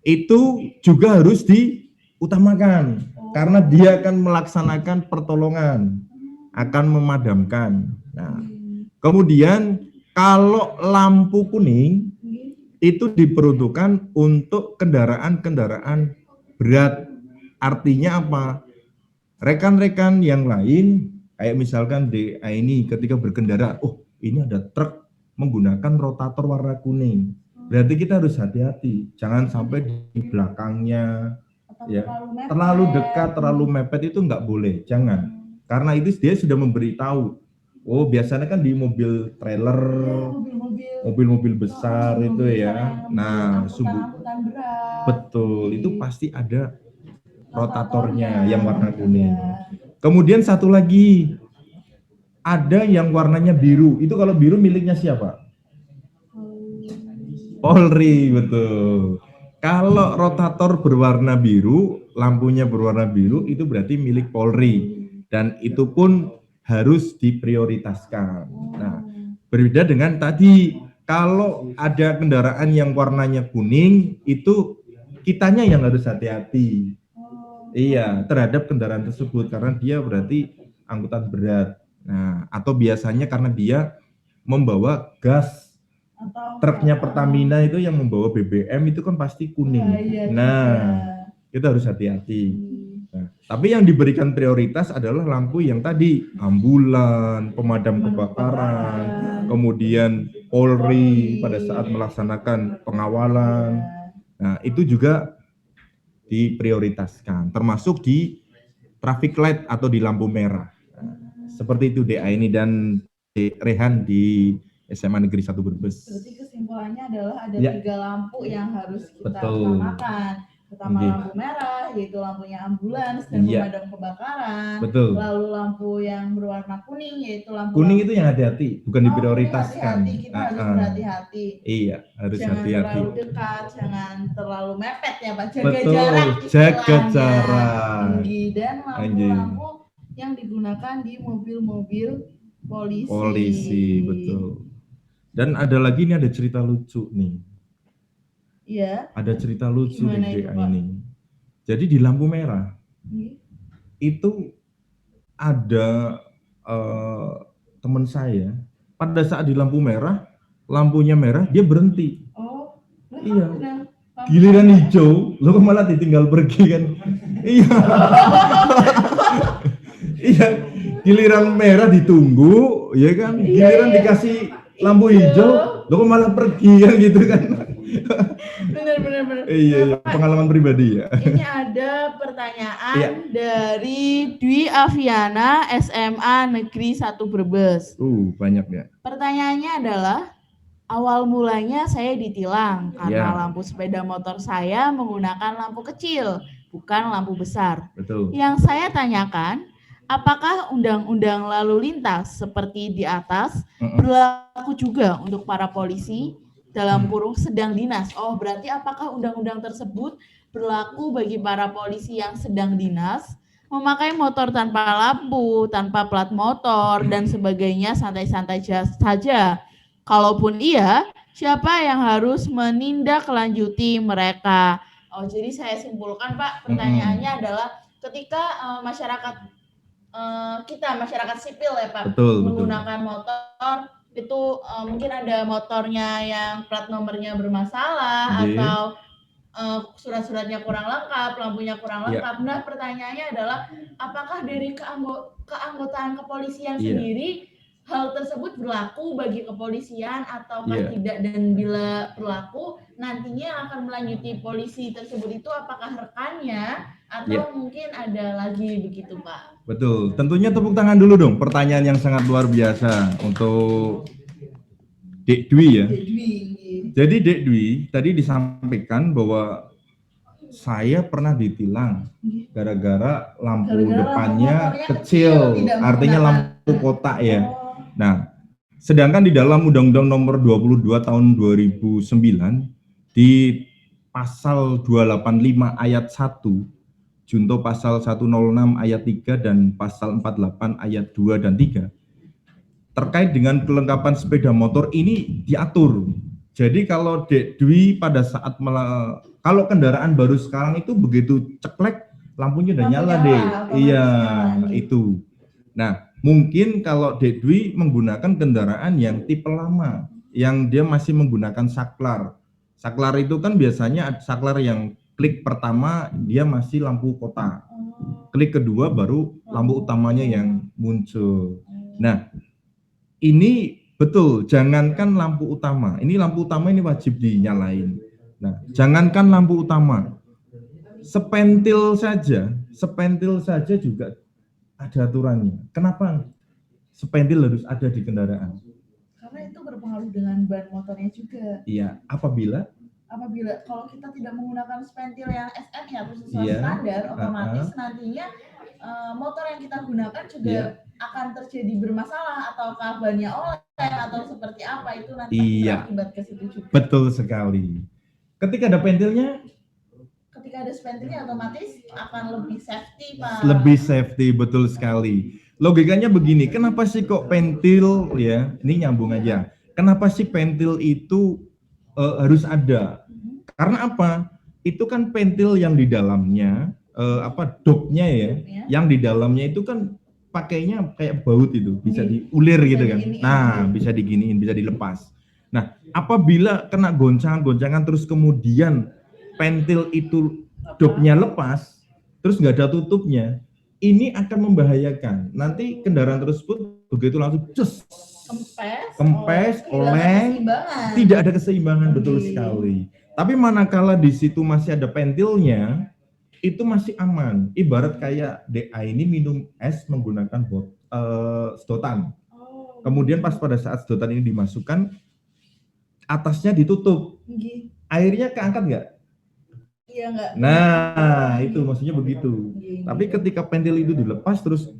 Itu juga harus diutamakan karena dia akan melaksanakan pertolongan, akan memadamkan. Nah, kemudian kalau lampu kuning itu diperuntukkan untuk kendaraan-kendaraan berat. Artinya apa? Rekan-rekan yang lain kayak misalkan ini ketika berkendara, oh ini ada truk menggunakan rotator warna kuning. Berarti kita harus hati-hati, jangan sampai di belakangnya ya terlalu dekat, terlalu mepet itu nggak boleh, jangan. Karena itu dia sudah memberitahu. Oh biasanya kan di mobil trailer, mobil-mobil besar itu ya. Nah, betul itu pasti ada rotatornya yang warna kuning. Kemudian satu lagi ada yang warnanya biru. Itu kalau biru miliknya siapa? Polri, betul. Kalau rotator berwarna biru, lampunya berwarna biru, itu berarti milik Polri. Dan itu pun harus diprioritaskan. Nah, berbeda dengan tadi, kalau ada kendaraan yang warnanya kuning, itu kitanya yang harus hati-hati. Iya, terhadap kendaraan tersebut, karena dia berarti angkutan berat. Nah, atau biasanya karena dia membawa gas. Truknya Pertamina itu yang membawa BBM itu kan pasti kuning. Nah, kita harus hati-hati. Nah, tapi yang diberikan prioritas adalah lampu yang tadi ambulan, pemadam kebakaran. kemudian Polri pada saat melaksanakan pengawalan. Nah, itu juga diprioritaskan, termasuk di traffic light atau di lampu merah. Nah, seperti itu DA ini dan Rehan di SMA Negeri 1 Brebes. Berarti kesimpulannya adalah ada Ya. 3 lampu yang harus kita Betul. utamakan. Pertama Oke. lampu merah, yaitu lampunya ambulans dan Iya. pemadam kebakaran. Betul. Lalu lampu yang berwarna kuning, yaitu lampu Kuning itu yang hati-hati, bukan diprioritaskan. Hati-hati, kita harus berhati-hati. Iya, harus Jangan hati-hati. terlalu dekat, jangan terlalu mepet ya Pak. Jaga Betul, jarak. jaga istilahnya. jarak. Dan Anjing. lampu-lampu yang digunakan di mobil-mobil polisi. Polisi, betul. Dan ada lagi nih, ada cerita lucu nih. Iya. Ada cerita lucu Gimana di itu, DA Pak? ini. Jadi di lampu merah Iya. itu ada teman saya pada saat di lampu merah, lampunya merah dia berhenti. Oh, lah, Iya. benar. Giliran hijau, lo kok malah ditinggal pergi kan? Iya. Iya. Giliran merah ditunggu, ya kan? Giliran dikasih lampu hijau, lo kok malah pergi kan gitu kan? Benar. Iya, pengalaman pribadi ya. Ini ada pertanyaan Iya. dari Dwi Aviana SMA Negeri 1 Brebes. Banyak ya. Pertanyaannya adalah, awal mulanya saya ditilang karena Iya. lampu sepeda motor saya menggunakan lampu kecil, bukan lampu besar. Betul. Yang saya tanyakan, apakah undang-undang lalu lintas seperti di atas berlaku juga untuk para polisi dalam kurung sedang dinas? Oh, berarti apakah undang-undang tersebut berlaku bagi para polisi yang sedang dinas, memakai motor tanpa lampu, tanpa plat motor, dan sebagainya santai-santai saja? Kalaupun iya, siapa yang harus menindaklanjuti mereka? Oh, jadi saya simpulkan Pak, pertanyaannya adalah ketika masyarakat sipil ya Pak, Betul. menggunakan motor itu mungkin ada motornya yang plat nomornya bermasalah Oke. atau surat-suratnya kurang lengkap, lampunya kurang Iya. lengkap. Nah, pertanyaannya adalah apakah dari keanggotaan kepolisian Iya. sendiri hal tersebut berlaku bagi kepolisian ataukah Iya. tidak, dan bila berlaku nantinya akan melanjuti polisi tersebut itu apakah rekannya atau Iya. mungkin ada lagi begitu Pak? Betul. Tentunya tepuk tangan dulu dong. Pertanyaan yang sangat luar biasa untuk Dek Dwi ya. Jadi Dek Dwi tadi disampaikan bahwa saya pernah ditilang gara-gara lampu Gara-gara depannya lampu motornya kecil, tidak artinya menggunakan. lampu kotak ya. Nah, sedangkan di dalam Undang-Undang Nomor 22 Tahun 2009 di pasal 285 ayat 1, junto pasal 106 ayat 3 dan pasal 48 ayat 2 dan 3 terkait dengan kelengkapan sepeda motor ini diatur. Jadi kalau Dek Dwi pada saat kalau kendaraan baru sekarang itu begitu ceklek lampunya udah nyala deh. Iya, itu. Nah, mungkin kalau Dek Dwi menggunakan kendaraan yang tipe lama, yang dia masih menggunakan saklar. Saklar itu kan biasanya saklar yang klik pertama dia masih lampu kotak. Klik kedua baru lampu utamanya yang muncul. Nah, ini betul, jangankan lampu utama. Ini lampu utama ini wajib dinyalain. Nah, jangankan lampu utama. Sepentil saja juga ada aturannya. Kenapa sepentil harus ada di kendaraan? Karena itu berpengaruh dengan ban motornya juga. Iya, apabila Kalau kita tidak menggunakan spentil yang SNI atau sesuai Iya. standar, otomatis nantinya motor yang kita gunakan juga Iya. akan terjadi bermasalah, ataukah bannya oleng atau seperti apa, itu nanti Iya. berakibat ke situ juga. betul sekali. Ketika ada pentilnya, Ketika ada spentilnya otomatis akan lebih safety Pak. lebih safety, betul sekali. Logikanya begini, kenapa sih kok pentil ya? Ini nyambung aja. Kenapa sih pentil itu harus ada? Karena apa? Itu kan pentil yang di dalamnya dopnya ya, yang di dalamnya itu kan pakainya kayak baut itu, bisa diulir gitu kan. Nah, bisa diginiin, bisa dilepas. Nah, apabila kena goncangan-goncangan terus kemudian pentil itu dopnya lepas, terus nggak ada tutupnya, ini akan membahayakan. Nanti kendaraan tersebut begitu langsung cus, kempes, kehilangan oleng, keseimbangan. tidak ada keseimbangan, betul Oke. sekali. Tapi manakala di situ masih ada pentilnya, itu masih aman. Ibarat kayak DA ini minum es menggunakan sedotan. Kemudian pas pada saat sedotan ini dimasukkan, atasnya ditutup, Nggih. airnya keangkat nggak? Iya nggak. Nah, itu maksudnya begitu. Nggih. Tapi ketika pentil itu dilepas terus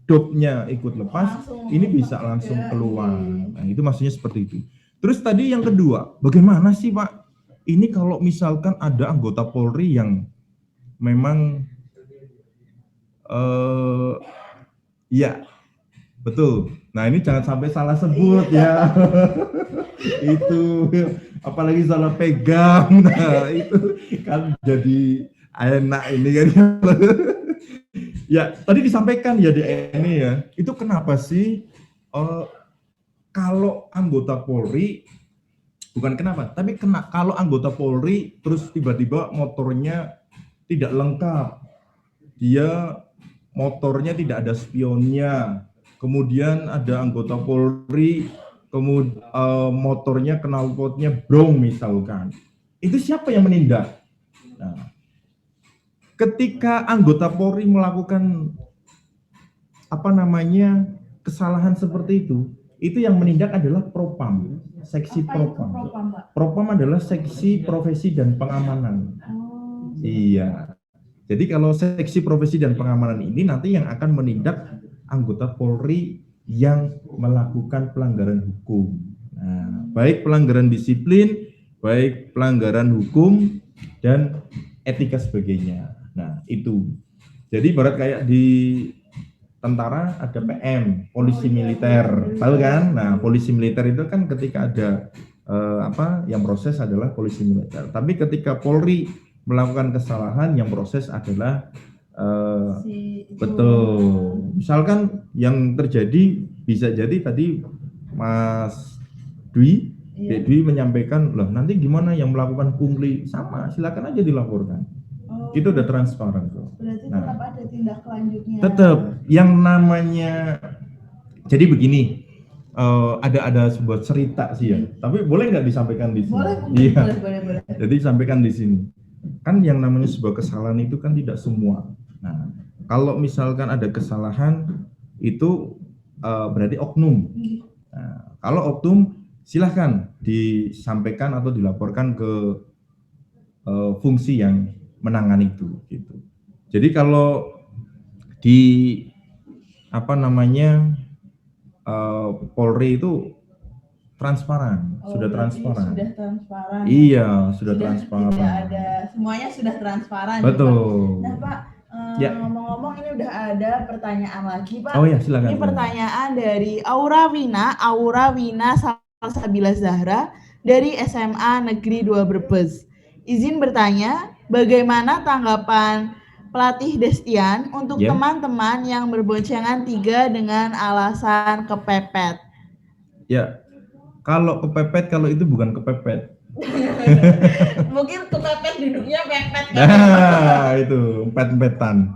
dopnya ikut lepas, Langsung ini bisa lepas langsung juga. keluar. Nggih. Nah, itu maksudnya seperti itu. Terus tadi yang kedua, bagaimana sih Pak? Ini kalau misalkan ada anggota Polri yang memang ya, betul. Nah, ini jangan sampai salah sebut ya. Itu apalagi salah pegang. Nah, itu kan jadi enak ini kan. Ya, tadi disampaikan ya di ini ya. Itu kenapa sih kalau anggota Polri, bukan kenapa, tapi kalau anggota Polri terus tiba-tiba motornya tidak lengkap, dia motornya tidak ada spionnya, kemudian ada anggota Polri, kemudian motornya knalpotnya brong misalkan, itu siapa yang menindak? Nah, ketika anggota Polri melakukan kesalahan seperti itu yang menindak adalah Propam, seksi Propam. Propam adalah seksi profesi dan pengamanan. Iya. Jadi kalau seksi profesi dan pengamanan ini nanti yang akan menindak anggota Polri yang melakukan pelanggaran hukum. Nah, baik pelanggaran disiplin, baik pelanggaran hukum dan etika sebagainya. Nah, itu. Jadi ibarat kayak di tentara ada PM, polisi militer, tahu kan? Nah, polisi militer itu kan ketika ada yang proses adalah polisi militer. Tapi ketika Polri melakukan kesalahan, yang proses adalah betul. Misalkan yang terjadi bisa jadi tadi Mas Dwi, Dwi menyampaikan, loh nanti gimana yang melakukan pungli, sama silakan aja dilaporkan. Itu udah transparan kok. Berarti tetap ada tindak lanjutnya. Tetap yang namanya, jadi begini, ada sebuah cerita sih ya. Tapi boleh nggak disampaikan di sini? Boleh. Iya. Boleh. Jadi sampaikan di sini. Kan yang namanya sebuah kesalahan itu kan tidak semua. Nah, kalau misalkan ada kesalahan itu berarti oknum. Nah, kalau oknum silahkan disampaikan atau dilaporkan ke fungsi yang menangani itu gitu. Jadi kalau di Polri itu transparan, sudah transparan. Sudah transparan. Iya, sudah transparan. Tidak ada, semuanya sudah transparan. Betul. Ya, Pak. Nah, Pak, ya. Ngomong-ngomong ini udah ada pertanyaan lagi, Pak. Oh ya, silakan. Ini pertanyaan dari Aura Wina Salsabila Zahra dari SMA Negeri 2 Brebes. Izin bertanya, bagaimana tanggapan pelatih Destian untuk teman-teman yang berboncengan 3 dengan alasan kepepet? Ya, kalau kepepet, kalau itu bukan kepepet. Mungkin kepepet duduknya pepet. Nah, itu empet-empetan.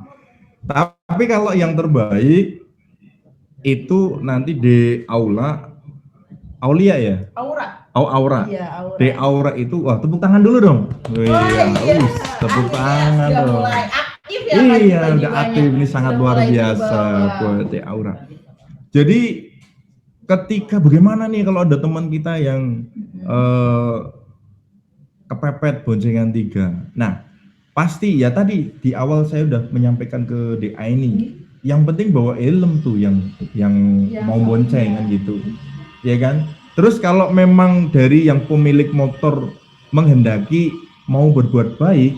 Tapi kalau yang terbaik itu nanti di Aulia ya? Aura. Iya, Aura. Di Aura itu, wah tepuk tangan dulu dong. Iya. Tepuk tangan sudah dong. Mulai aktif ya. Iya, udah aktif. Ini sangat luar biasa buat di Aura. Jadi ketika bagaimana nih kalau ada teman kita yang kepepet boncengan 3. Nah, pasti ya tadi di awal saya udah menyampaikan ke DA ini. Yang penting bawa helm tuh yang mau bonceng kan gitu. Ya kan? Terus kalau memang dari yang pemilik motor menghendaki mau berbuat baik,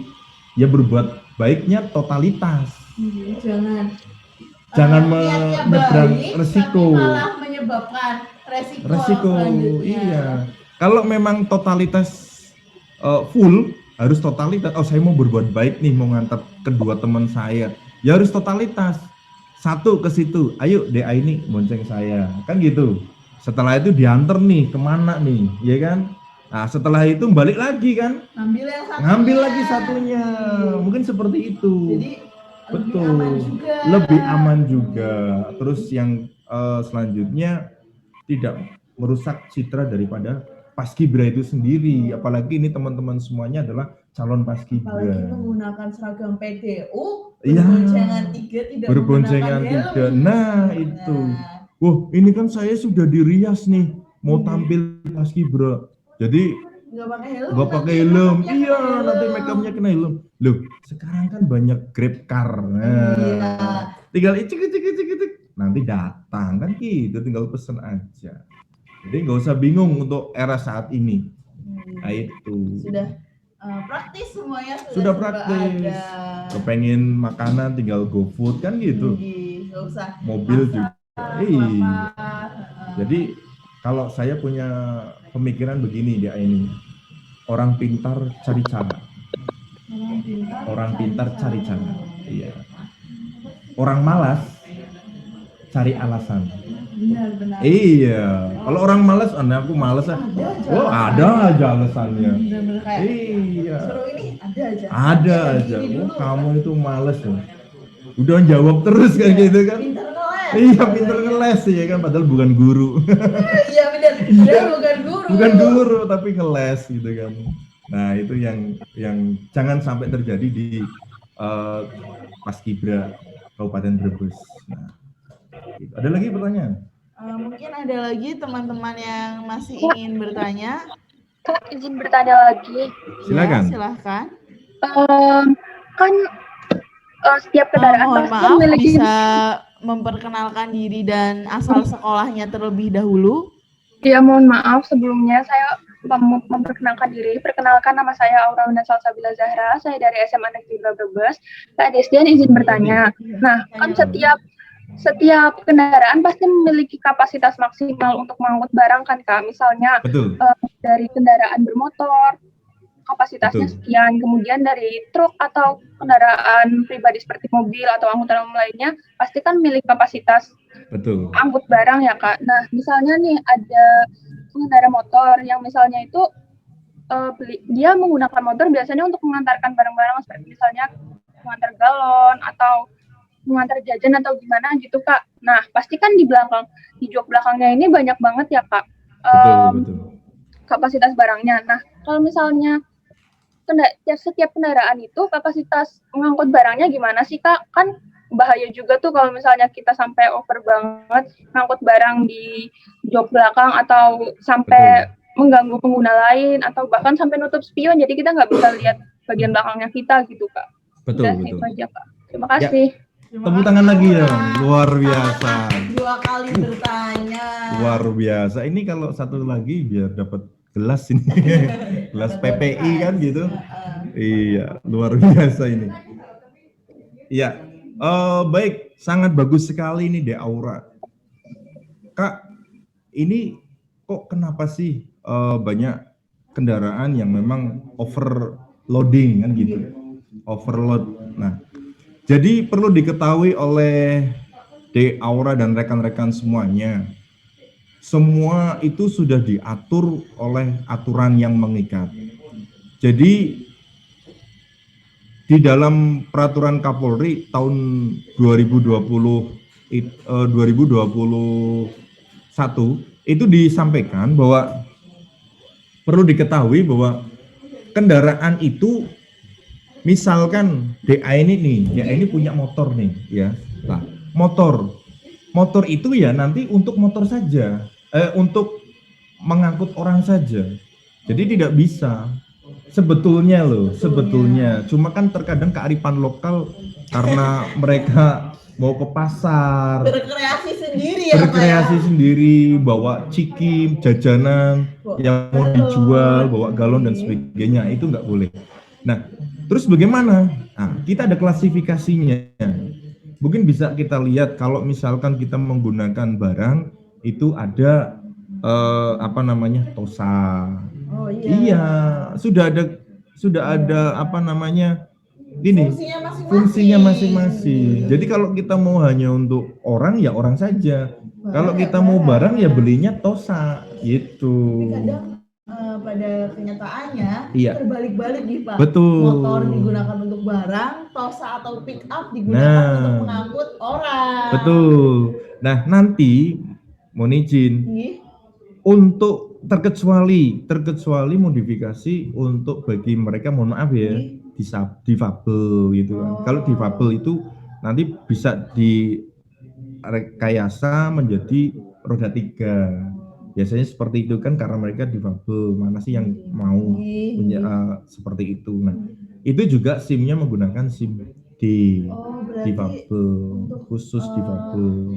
ya berbuat baiknya totalitas. Jangan menyeberang resiko. Tapi malah menyebabkan resiko selanjutnya. Iya. Kalau memang totalitas full, harus totalitas. Oh, saya mau berbuat baik nih, mau ngantar kedua teman saya. Ya harus totalitas. Satu ke situ. Ayo DA ini bonceng saya. Kan gitu. Setelah itu diantar nih kemana nih, ya kan? Nah setelah itu balik lagi kan? Ngambil lagi satunya. Mungkin seperti itu. Jadi betul. Lebih aman juga. Terus yang selanjutnya tidak merusak citra daripada Paskibra itu sendiri. Apalagi ini teman-teman semuanya adalah calon Apalagi Paskibra. menggunakan seragam PDU, Iya. berboncengan tiga tidak Berboncengan menggunakan tiga. helm. Nah, itu. Wah, ini kan saya sudah dirias nih, mau tampil Paskibra. Jadi Nggak pakai helm. nggak pakai nanti helm. make-upnya Iya, kena nanti helm. make upnya kena helm. Loh, sekarang kan banyak Grab car. Nah, Iya. tinggal icik, nanti datang kan gitu, tinggal pesen aja. Jadi nggak usah bingung untuk era saat ini. Nah, itu. Sudah praktis semuanya Sudah serba praktis. ada. Kepengen makanan tinggal GoFood kan gitu. Nggak usah Mobil masak, juga. lapar. Jadi kalau saya punya pemikiran begini dia ini, orang pintar cari cara. Orang pintar cari cara. Iya. Orang malas cari alasan. Benar-benar. Iya. Kalau orang malas, aku malas ah. Oh, ada aja alasannya. Benar-benar kayak Iya. suruh ini ada aja. Ada Yang aja. ini Oh, dulu. kamu itu malas ya. Udah jawab terus kan gitu kan. Pintar ngeles. Iya, pintar ngeles ya kan, padahal bukan guru. Iya benar. Dia bukan guru. Bukan guru tapi ngeles gitu kan. Nah, itu yang jangan sampai terjadi di Paskibra Kabupaten Brebes. Nah, gitu. Ada lagi pertanyaan? Mungkin ada lagi teman-teman yang masih ingin bertanya. Kak, izin bertanya lagi. Silakan. Ya, silahkan. Kan setiap kendaraan Mohon pasti maaf, memiliki bisa memperkenalkan diri dan asal sekolahnya terlebih dahulu. Ya, mohon maaf sebelumnya saya memperkenalkan diri. Perkenalkan, nama saya Aura Salsabila Zahra. Saya dari SMA Negeri 2 Brebes. Kak Desdian izin bertanya. Nah, kan setiap kendaraan pasti memiliki kapasitas maksimal untuk mengangkut barang kan Kak. Misalnya Betul. dari kendaraan bermotor kapasitasnya Betul. sekian, kemudian dari truk atau kendaraan pribadi seperti mobil atau angkutan umum lainnya pasti kan memiliki kapasitas Betul. angkut barang ya Kak. Nah, misalnya nih ada pengendara motor yang misalnya itu dia menggunakan motor biasanya untuk mengantarkan barang-barang seperti misalnya mengantar galon atau mengantar jajan atau gimana gitu Kak. Nah, pasti kan di jok belakangnya ini banyak banget ya Kak Betul. kapasitas barangnya. Nah, kalau misalnya setiap kendaraan itu kapasitas mengangkut barangnya gimana sih Kak? Kan bahaya juga tuh kalau misalnya kita sampai over banget ngangkut barang di jok belakang atau sampai mengganggu pengguna lain atau bahkan sampai nutup spion jadi kita nggak bisa lihat bagian belakangnya kita gitu Kak. Betul. Itu aja Kak. Terima kasih. Tepuk tangan lagi ya, luar biasa. 2 kali bertanya. Luar biasa. Ini kalau satu lagi biar dapat gelas ini. Gelas PPI kan gitu. Iya, luar biasa ini. Iya. Baik, sangat bagus sekali ini De Aura. Kak, ini kok kenapa sih banyak kendaraan yang memang overloading kan gitu. Overload. Nah, jadi perlu diketahui oleh De Aura dan rekan-rekan semuanya. Semua itu sudah diatur oleh aturan yang mengikat. Jadi di dalam peraturan Kapolri tahun 2021 itu disampaikan bahwa perlu diketahui bahwa kendaraan itu misalkan DA ini punya motor nih ya. Nah, motor itu ya nanti untuk motor saja, untuk mengangkut orang saja. Jadi tidak bisa sebetulnya. Cuma kan terkadang kearifan lokal karena mereka mau ke pasar, Berkreasi sendiri ya Pak ya. sendiri, bawa cikim, jajanan yang mau dijual, bawa galon dan sebagainya, itu nggak boleh. Nah, terus bagaimana? Nah, kita ada klasifikasinya. Mungkin bisa kita lihat kalau misalkan kita menggunakan barang itu ada TOSA. Oh iya. Iya, sudah ada ini fungsinya masing-masing. Jadi kalau kita mau hanya untuk orang ya orang saja. Kalau kita mau barang ya belinya TOSA gitu. Tapi kadang pada kenyataannya Iya. terbalik-balik nih Pak. Betul. Motor digunakan untuk barang, TOSA atau pick up digunakan untuk mengangkut orang. Betul. Nah, nanti mohon izin. Nggih. Untuk terkecuali modifikasi untuk bagi mereka, mohon maaf ya, difabel gitu kan. Kalau difabel itu nanti bisa direkayasa menjadi roda 3. Biasanya seperti itu kan, karena mereka difabel. Mana sih yang mau punya seperti itu. Nah, itu juga SIM-nya menggunakan SIM D. Berarti difabel, untuk, khusus difabel.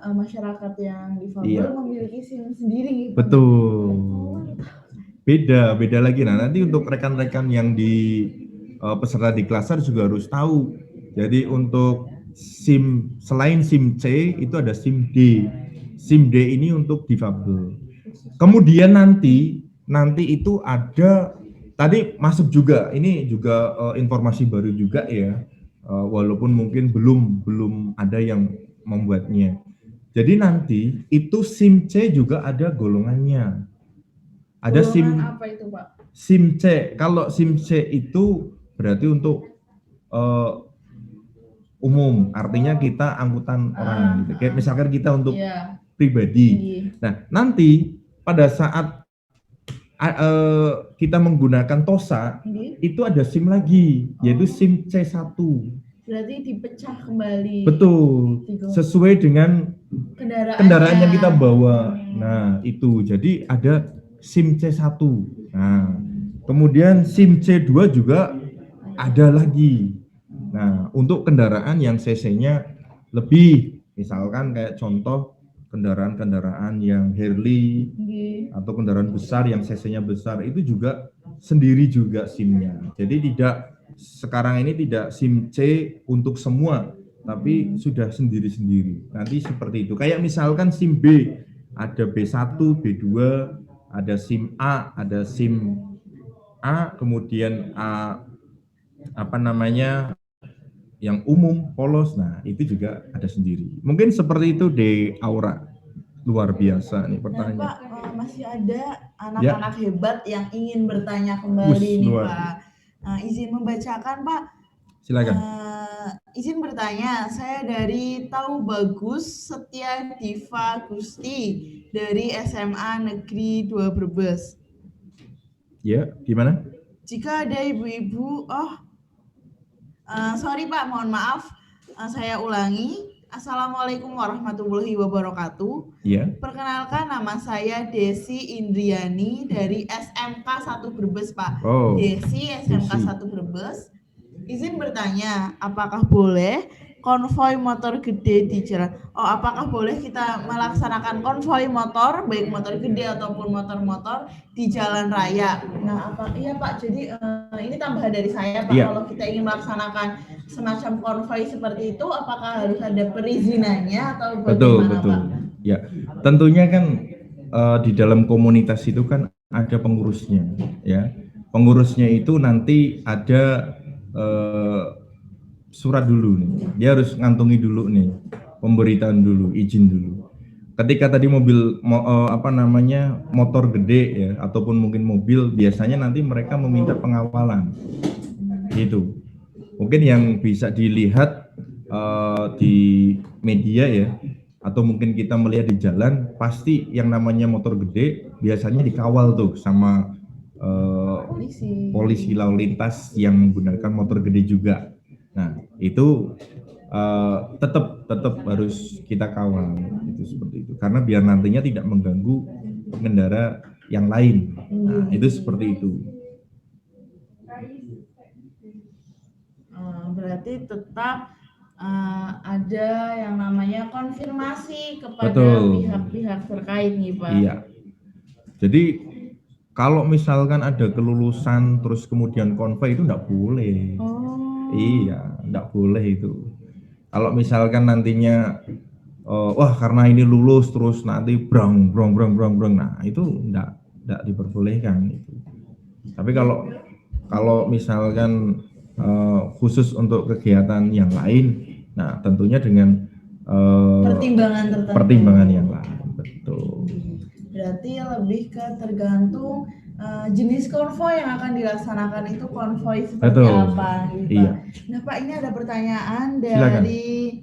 Masyarakat yang difabel Iya. memiliki SIM sendiri. Betul. Beda lagi. Nah, nanti untuk rekan-rekan yang di peserta di Klasar juga harus tahu. Jadi untuk SIM selain SIM C itu ada SIM D. SIM D ini untuk difabel. Kemudian nanti itu ada tadi masuk juga. Ini juga informasi baru juga ya. Walaupun mungkin belum ada yang membuatnya. Jadi nanti itu SIM C juga ada golongannya. Ada Golongan apa itu, Pak? SIM C. Kalau SIM C itu berarti untuk umum, artinya kita angkutan orang gitu. Kayak misalkan kita untuk pribadi. Nah, nanti pada saat kita menggunakan TOSA, itu ada SIM lagi, yaitu SIM C1. Berarti dipecah kembali. Betul. Sesuai dengan kendaraan yang kita bawa. Nah, itu. Jadi ada SIM C1. Nah, kemudian SIM C2 juga ada lagi. Nah, untuk kendaraan yang cc-nya lebih, misalkan kayak contoh kendaraan-kendaraan yang Harley atau kendaraan besar yang cc-nya besar, itu juga sendiri juga SIM-nya. Jadi sekarang ini tidak SIM C untuk semua, tapi sudah sendiri-sendiri. Nanti seperti itu. Kayak misalkan SIM B, ada B1, B2, ada SIM A, ada SIM A, kemudian yang umum, polos. Nah, itu juga ada sendiri. Mungkin seperti itu di Aura. Luar biasa nih pertanyaan. Nah, Pak, masih ada anak-anak hebat yang ingin bertanya kembali nih, Pak. Izin membacakan, Pak. Silakan. Izin bertanya, saya dari Tahu Bagus Setia Diva Gusti dari SMA Negeri 2 Brebes. Ya, gimana? Jika ada ibu-ibu, sorry Pak, mohon maaf, saya ulangi. Assalamualaikum warahmatullahi wabarakatuh. Iya. Perkenalkan, nama saya Desi Indriani dari SMK 1 Brebes, Pak. Oh, Desi SMK 1 Brebes. Izin bertanya, apakah boleh konvoi motor gede di jalan? Apakah boleh kita melaksanakan konvoi motor, baik motor gede ataupun motor-motor di jalan raya? Nah, iya Pak, jadi ini tambahan dari saya Pak, kalau kita ingin melaksanakan semacam konvoi seperti itu, apakah harus ada perizinannya atau bagaimana Pak? Ya, tentunya kan di dalam komunitas itu kan ada pengurusnya, ya. Pengurusnya itu nanti ada surat dulu nih, dia harus ngantongi dulu nih, pemberitaan dulu, izin dulu. Ketika tadi mobil motor gede ya, ataupun mungkin mobil, biasanya nanti mereka meminta pengawalan, gitu. Mungkin yang bisa dilihat di media ya, atau mungkin kita melihat di jalan, pasti yang namanya motor gede biasanya dikawal tuh sama polisi lalu lintas yang menggunakan motor gede juga. Nah, itu tetap harus kita kawal, itu seperti itu. Karena biar nantinya tidak mengganggu pengendara yang lain. Nah, itu seperti itu. Berarti tetap ada yang namanya konfirmasi kepada pihak-pihak terkait nih Pak. Iya. Jadi kalau misalkan ada kelulusan terus kemudian konvoi itu enggak boleh. Iya, enggak boleh itu. Kalau misalkan nantinya karena ini lulus terus nanti brang, nah itu enggak diperbolehkan itu. Tapi kalau misalkan khusus untuk kegiatan yang lain, nah tentunya dengan pertimbangan yang lain, betul. Berarti lebih ke tergantung jenis konvoi yang akan dilaksanakan itu konvoi seperti apa gitu. Iya. Nah Pak, ini ada pertanyaan dari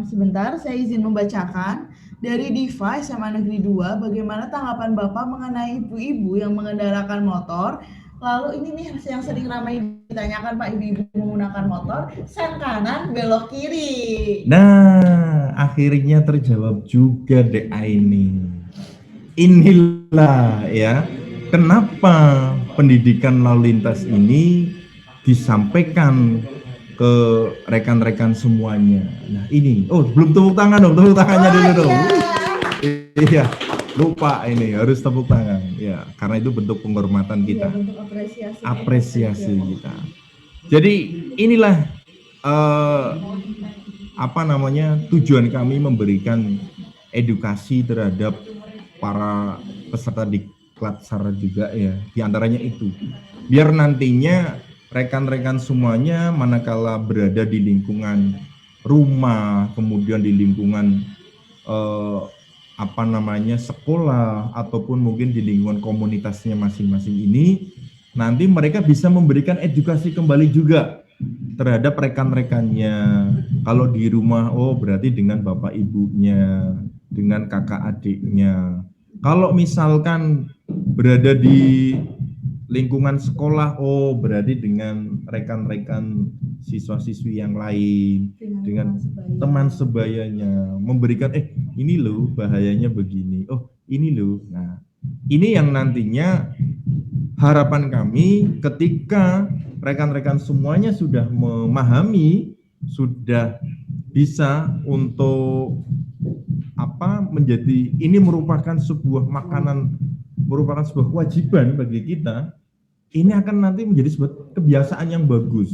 Sebentar, saya izin membacakan. Dari Diva SMA Negeri 2, bagaimana tanggapan Bapak mengenai ibu-ibu yang mengendarakan motor? Lalu ini nih yang sering ramai ditanyakan, Pak, ibu-ibu menggunakan motor, sen kanan, belok kiri. Nah, akhirnya terjawab juga deh ini. Inilah ya, kenapa pendidikan lalu lintas ini disampaikan ke rekan-rekan semuanya. Nah ini, belum tepuk tangan dong, tepuk tangannya dulu dong. Iya, lupa ini, harus tepuk tangan. Ya, karena itu bentuk penghormatan kita. Iya, bentuk Apresiasi kita. Jadi inilah tujuan kami memberikan edukasi terhadap para peserta diklat SAR juga ya, diantaranya itu. Biar nantinya rekan-rekan semuanya manakala berada di lingkungan rumah, kemudian di lingkungan sekolah ataupun mungkin di lingkungan komunitasnya masing-masing ini, nanti mereka bisa memberikan edukasi kembali juga terhadap rekan-rekannya. Kalau di rumah, berarti dengan bapak ibunya, dengan kakak adiknya. Kalau misalkan berada di lingkungan sekolah, berarti dengan rekan-rekan siswa-siswi yang lain, dengan teman sebayanya, memberikan ini loh bahayanya begini, ini loh. Nah, ini yang nantinya harapan kami ketika rekan-rekan semuanya sudah memahami, sudah bisa untuk menjadi ini merupakan sebuah makanan, merupakan sebuah kewajiban bagi kita. Ini akan nanti menjadi sebuah kebiasaan yang bagus.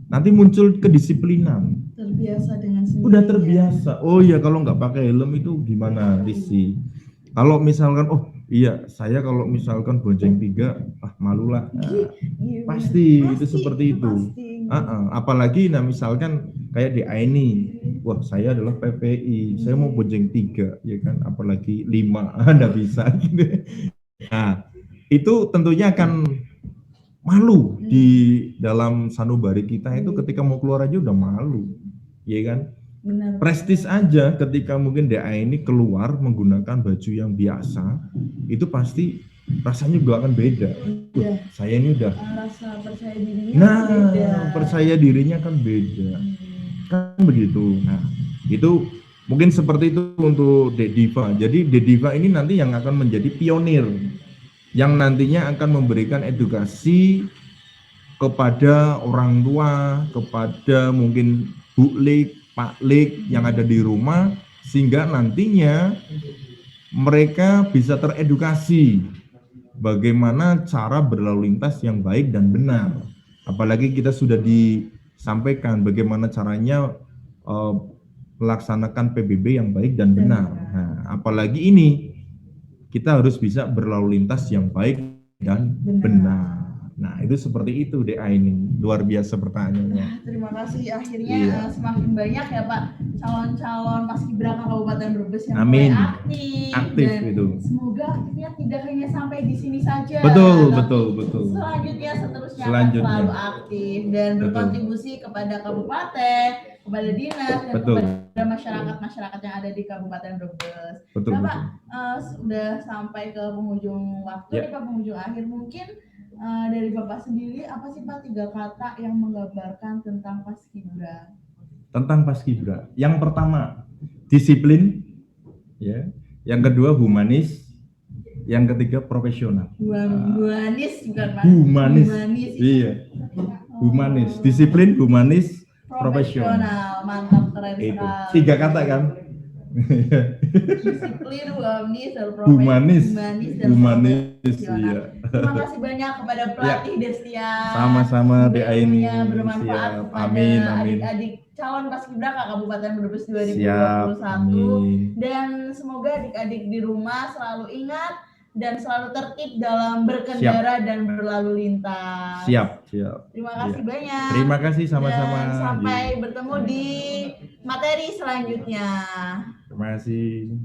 Nanti muncul kedisiplinan. Terbiasa dengan sendiri. Udah terbiasa. Oh iya, kalau nggak pakai helm itu gimana, Risi? Kalau misalkan, saya kalau misalkan bonceng 3, malulah. Nah, pasti itu seperti itu. Apalagi misalkan kayak di ini, saya adalah PPI, saya mau bonceng 3, ya kan? Apalagi 5, nggak bisa. Gitu. Nah, itu tentunya akan malu di dalam sanubari kita itu ketika mau keluar aja udah malu, ya kan? Benar. Prestis aja ketika mungkin DA ini keluar menggunakan baju yang biasa, itu pasti rasanya juga akan beda. Saya ini udah rasa percaya dirinya beda. Percaya dirinya kan beda. Kan begitu. Nah, itu mungkin seperti itu untuk Dediva. Jadi Dediva ini nanti yang akan menjadi pionir, yang nantinya akan memberikan edukasi kepada orang tua, kepada mungkin Bu Lik, Pak Lik yang ada di rumah, sehingga nantinya mereka bisa teredukasi bagaimana cara berlalu lintas yang baik dan benar. Apalagi kita sudah disampaikan bagaimana caranya melaksanakan PBB yang baik dan benar. Nah, apalagi ini kita harus bisa berlalu lintas yang baik dan benar. Nah, itu seperti itu DA ini. Luar biasa pertanyaannya. Terima kasih. Akhirnya semakin banyak ya Pak calon-calon paskibraka Kabupaten Brebes yang mulai aktif dan itu. Semoga aktifnya tidak hanya sampai di sini saja. Betul. Selanjutnya seterusnya akan selalu aktif dan berkontribusi kepada kabupaten, kepada dinas dan kepada masyarakat yang ada di Kabupaten Brebes. Nah, Pak, sudah sampai ke penghujung waktu nih Pak, penghujung akhir. Mungkin dari Bapak sendiri, apa sih Pak 3 kata yang menggambarkan tentang Paskibra? Tentang Paskibra, yang pertama disiplin, ya. Yang kedua humanis, yang ketiga profesional. Humanis bukan Pak? Humanis. Iya. Humanis, disiplin, humanis, profesional. Mantap, keren itu. sekali. 3 kata kan? Disiplin, humanis, dan humanis, iya. Terima kasih banyak kepada pelatih Destian. Sama-sama DA ini. Bermanfaat kepada adik-adik calon paskibraka Kabupaten Brebes 2021. Siap, dan semoga adik-adik di rumah selalu ingat dan selalu tertib dalam berkendara dan berlalu lintas. Siap. Terima kasih banyak. Terima kasih sama-sama. Dan sampai bertemu di materi selanjutnya. Terima kasih.